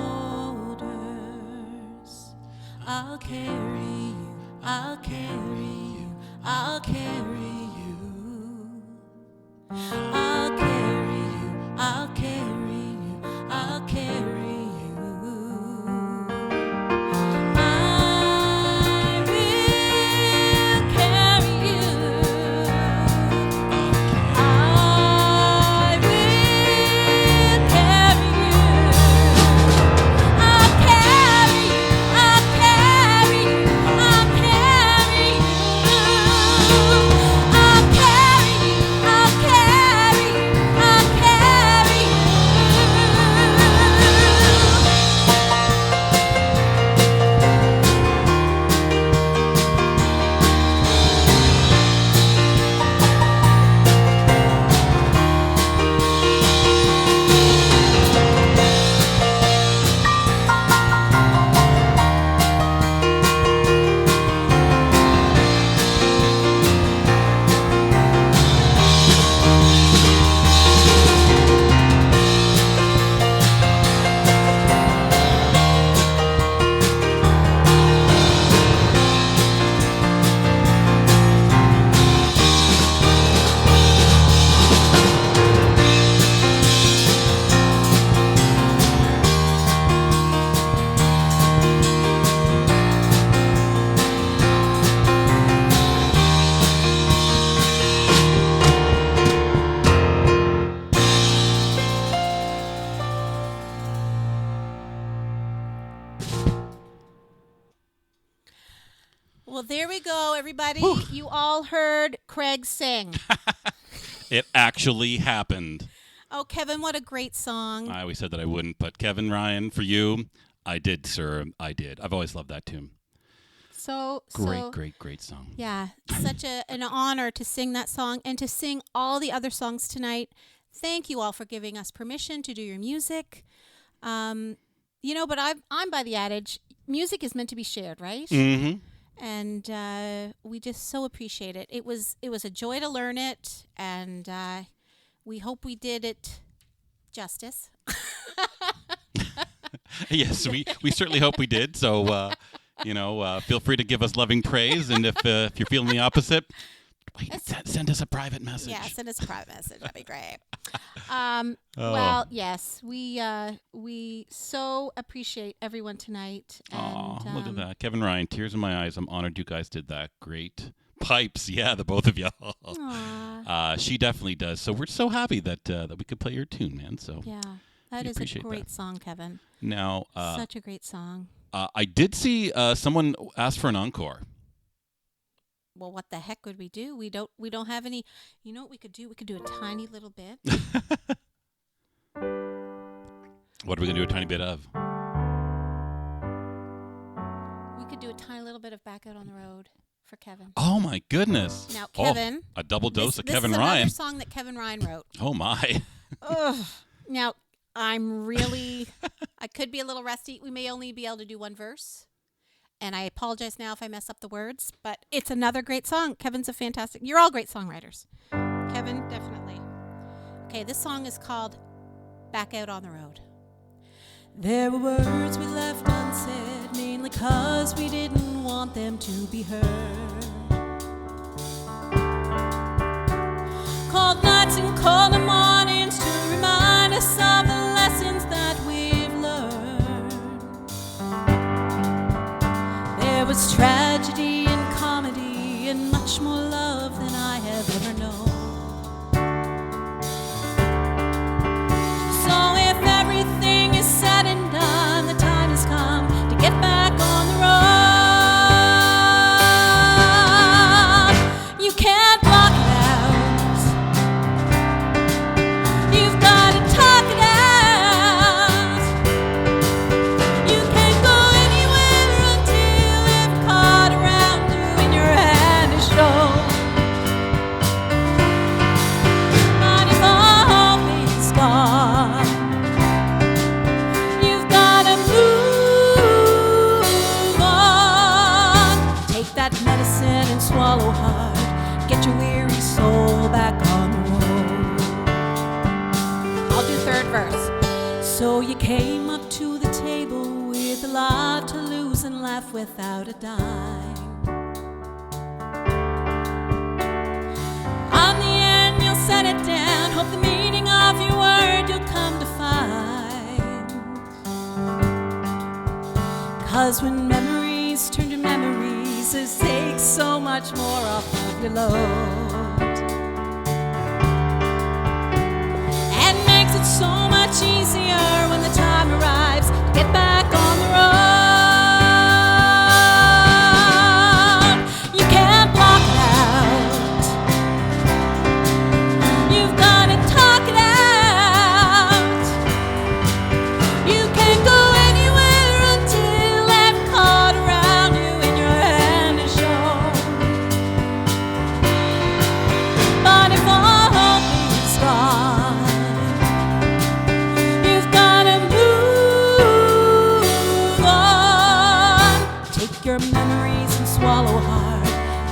I'll carry you, I'll carry you, I'll carry you. I'll carry you, I'll carry you, I'll carry you. I will carry you. I will carry you. I'll carry you, I'll carry you, I'll carry you. I'll carry you, I'll carry Well, there we go, everybody. Whew. You all heard Craig sing. It actually happened. Oh, Kevin, what a great song. I always said that I wouldn't, but Kevin Ryan, for you, I did, sir. I did. I've always loved that tune. Great song. Yeah, such an honor to sing that song and to sing all the other songs tonight. Thank you all for giving us permission to do your music. But I'm by the adage, music is meant to be shared, right? Mm-hmm. And we just so appreciate it. It was a joy to learn it, and we hope we did it justice. Yes, we certainly hope we did. So, feel free to give us loving praise, and if you're feeling the opposite, send us a private message. Yeah, send us a private message. That'd be great. Oh. Well, yes, we so appreciate everyone tonight. And, look at that. Kevin Ryan, tears in my eyes. I'm honored you guys did that. Great. Pipes, yeah, the both of y'all. She definitely does. So we're so happy that we could play your tune, man. So yeah, that is a great song, Kevin. Now, such a great song. I did see someone ask for an encore. Well, what the heck would we do? We don't have any. You know what we could do? We could do a tiny little bit. What are we gonna do a tiny bit of? We could do a tiny little bit of Back Out on the Road for Kevin. Oh my goodness! Now, Kevin, a double dose of Kevin Ryan. Ryan. This is another song that Kevin Ryan wrote. Oh my! Ugh. Now, I'm really. I could be a little rusty. We may only be able to do one verse. And I apologize now if I mess up the words, but it's another great song. Kevin's a fantastic. You're all great songwriters. Kevin, definitely. Okay, this song is called Back Out on the Road. There were words we left unsaid, mainly 'cause we didn't want them to be heard. Cold nights and cold mornings to remind us of the lessons that we've learned. There was tragedy and comedy and much more love than I have ever known. So if everything is said and done, the time has come to get back on the road. You can't block it out. You've got to talk it out. You can't go anywhere until they've caught around you and your hand is shown. But if all hope is gone, you've got to move on. Take that medicine and swallow hard. Get your weary soul back on the road. I'll do third verse. So you came up to the table with a lot to lose and laugh without a dime. On the end you'll set it down. Hope the meaning of your word you'll come to find. 'Cause when memories turn to memories, it takes so much more off of your load. And makes it so much easier when the time arrives to get back on the road. You can't block it out. You've got to talk it out. You can't go anywhere until they've caught around you and your hand is shown. But if all hope is gone, you've got to move on. Take your memories and swallow hard.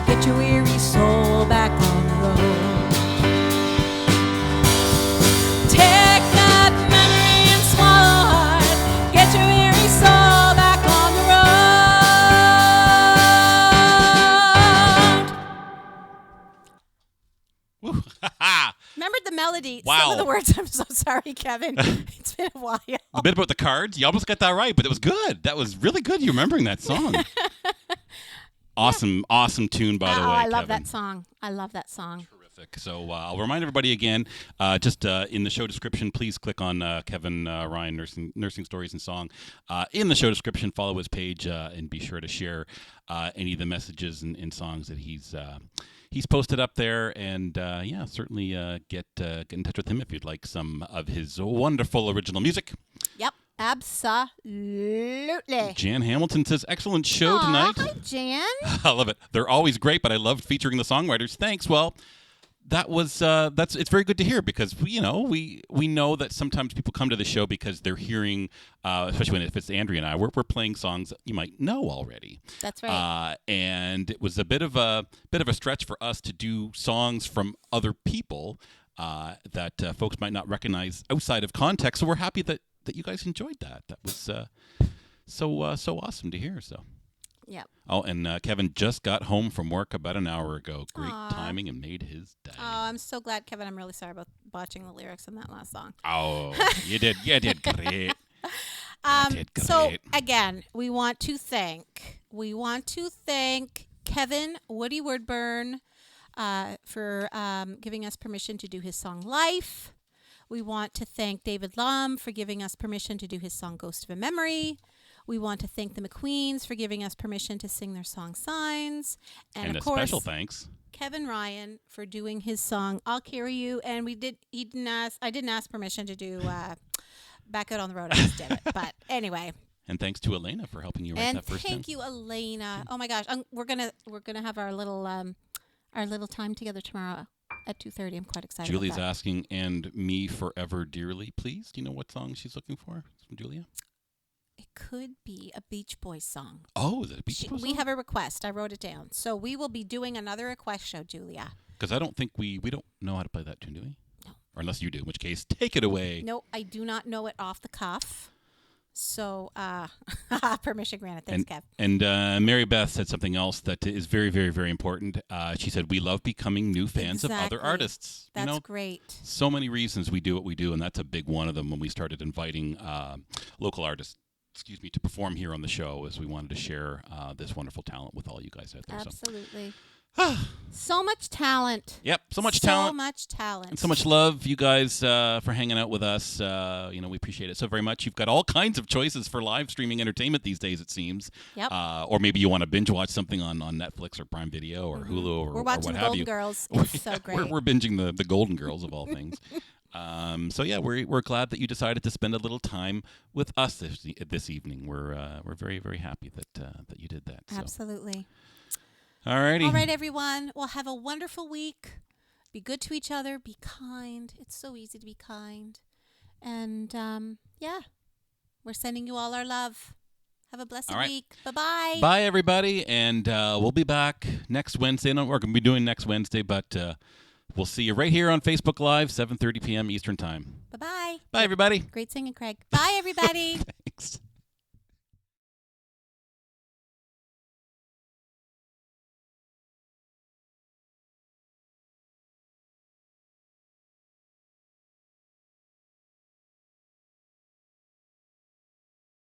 Get your weary soul back on the road. Take that memory and swallow hard. Get your weary soul back on the road. Woo. Remembered the melody. Wow. Some of the words, I'm so sorry, Kevin. It's been a while. A bit about the cards. You almost got that right, but it was good. That was really good. You remembering that song. Awesome tune, by the way. I love Kevin. that song. I love that song. Terrific. Terrific. So I'll remind everybody again, just in the show description, please click on Kevin Ryan Nursing Stories and Song. In the show description, follow his page and be sure to share any of the messages and songs that he's posted up there. And certainly get in touch with him if you'd like some of his wonderful original music. Yep. Absolutely. Jan Hamilton says, excellent show tonight. Hi, Jan. I love it. They're always great, but I loved featuring the songwriters. Thanks. Well, that was it's very good to hear because we know that sometimes people come to the show because they're hearing, especially if it's Andrea and I, we're playing songs that you might know already. That's right. And it was a bit of a stretch for us to do songs from other people that folks might not recognize outside of context. So we're happy that you guys enjoyed that. That was so awesome to hear. So. Yep. Oh, and Kevin just got home from work about an hour ago. Great timing and made his day. Oh, I'm so glad, Kevin. I'm really sorry about botching the lyrics in that last song. Oh, you did great. So again, we want to thank Kevin Woody Woodburn for giving us permission to do his song Life. We want to thank David Lum for giving us permission to do his song Ghost of a Memory. We want to thank the MacQueens for giving us permission to sing their song Signs. And of course, special thanks, Kevin Ryan for doing his song I'll Carry You. And I didn't ask permission to do Back Out on the Road. I just did it. But anyway. And thanks to Alaina for helping you write that first thank you, Alaina. Oh my gosh. We're gonna have our little time together tomorrow at 2:30. I'm quite excited. Julie's asking, and me forever dearly, please. Do you know what song she's looking for from Julia? It could be a Beach Boys song. Oh, is it a Beach Boys song? We have a request. I wrote it down. So we will be doing another request show, Julia. Because I don't think we don't know how to play that tune, do we? No. Or unless you do, in which case, take it away. No, I do not know it off the cuff. So, permission granted. Thanks, Kev. And Mary Beth said something else that is very, very, very important. She said, we love becoming new fans of other artists. That's great. So many reasons we do what we do, and that's a big one of them when we started inviting local artists, to perform here on the show, as we wanted to share this wonderful talent with all you guys out there. Absolutely. So much talent. Yep, so much talent. So much talent. And so much love, you guys, for hanging out with us. We appreciate it so very much. You've got all kinds of choices for live streaming entertainment these days, it seems. Yep. Or maybe you want to binge watch something on Netflix or Prime Video or Hulu or we're watching what have Golden you. Girls. It's so great. We're binging the Golden Girls of all things. We're glad that you decided to spend a little time with us this evening. We're very, very happy that you did that. So. Absolutely. Alrighty. All right, everyone. Well, have a wonderful week. Be good to each other. Be kind. It's so easy to be kind. And, we're sending you all our love. Have a blessed week. Bye-bye. Bye, everybody. And we'll be back next Wednesday. No, we're going to be doing next Wednesday, but we'll see you right here on Facebook Live, 7:30 p.m. Eastern Time. Bye-bye. Bye, everybody. Great singing, Craig. Bye, everybody. Thanks.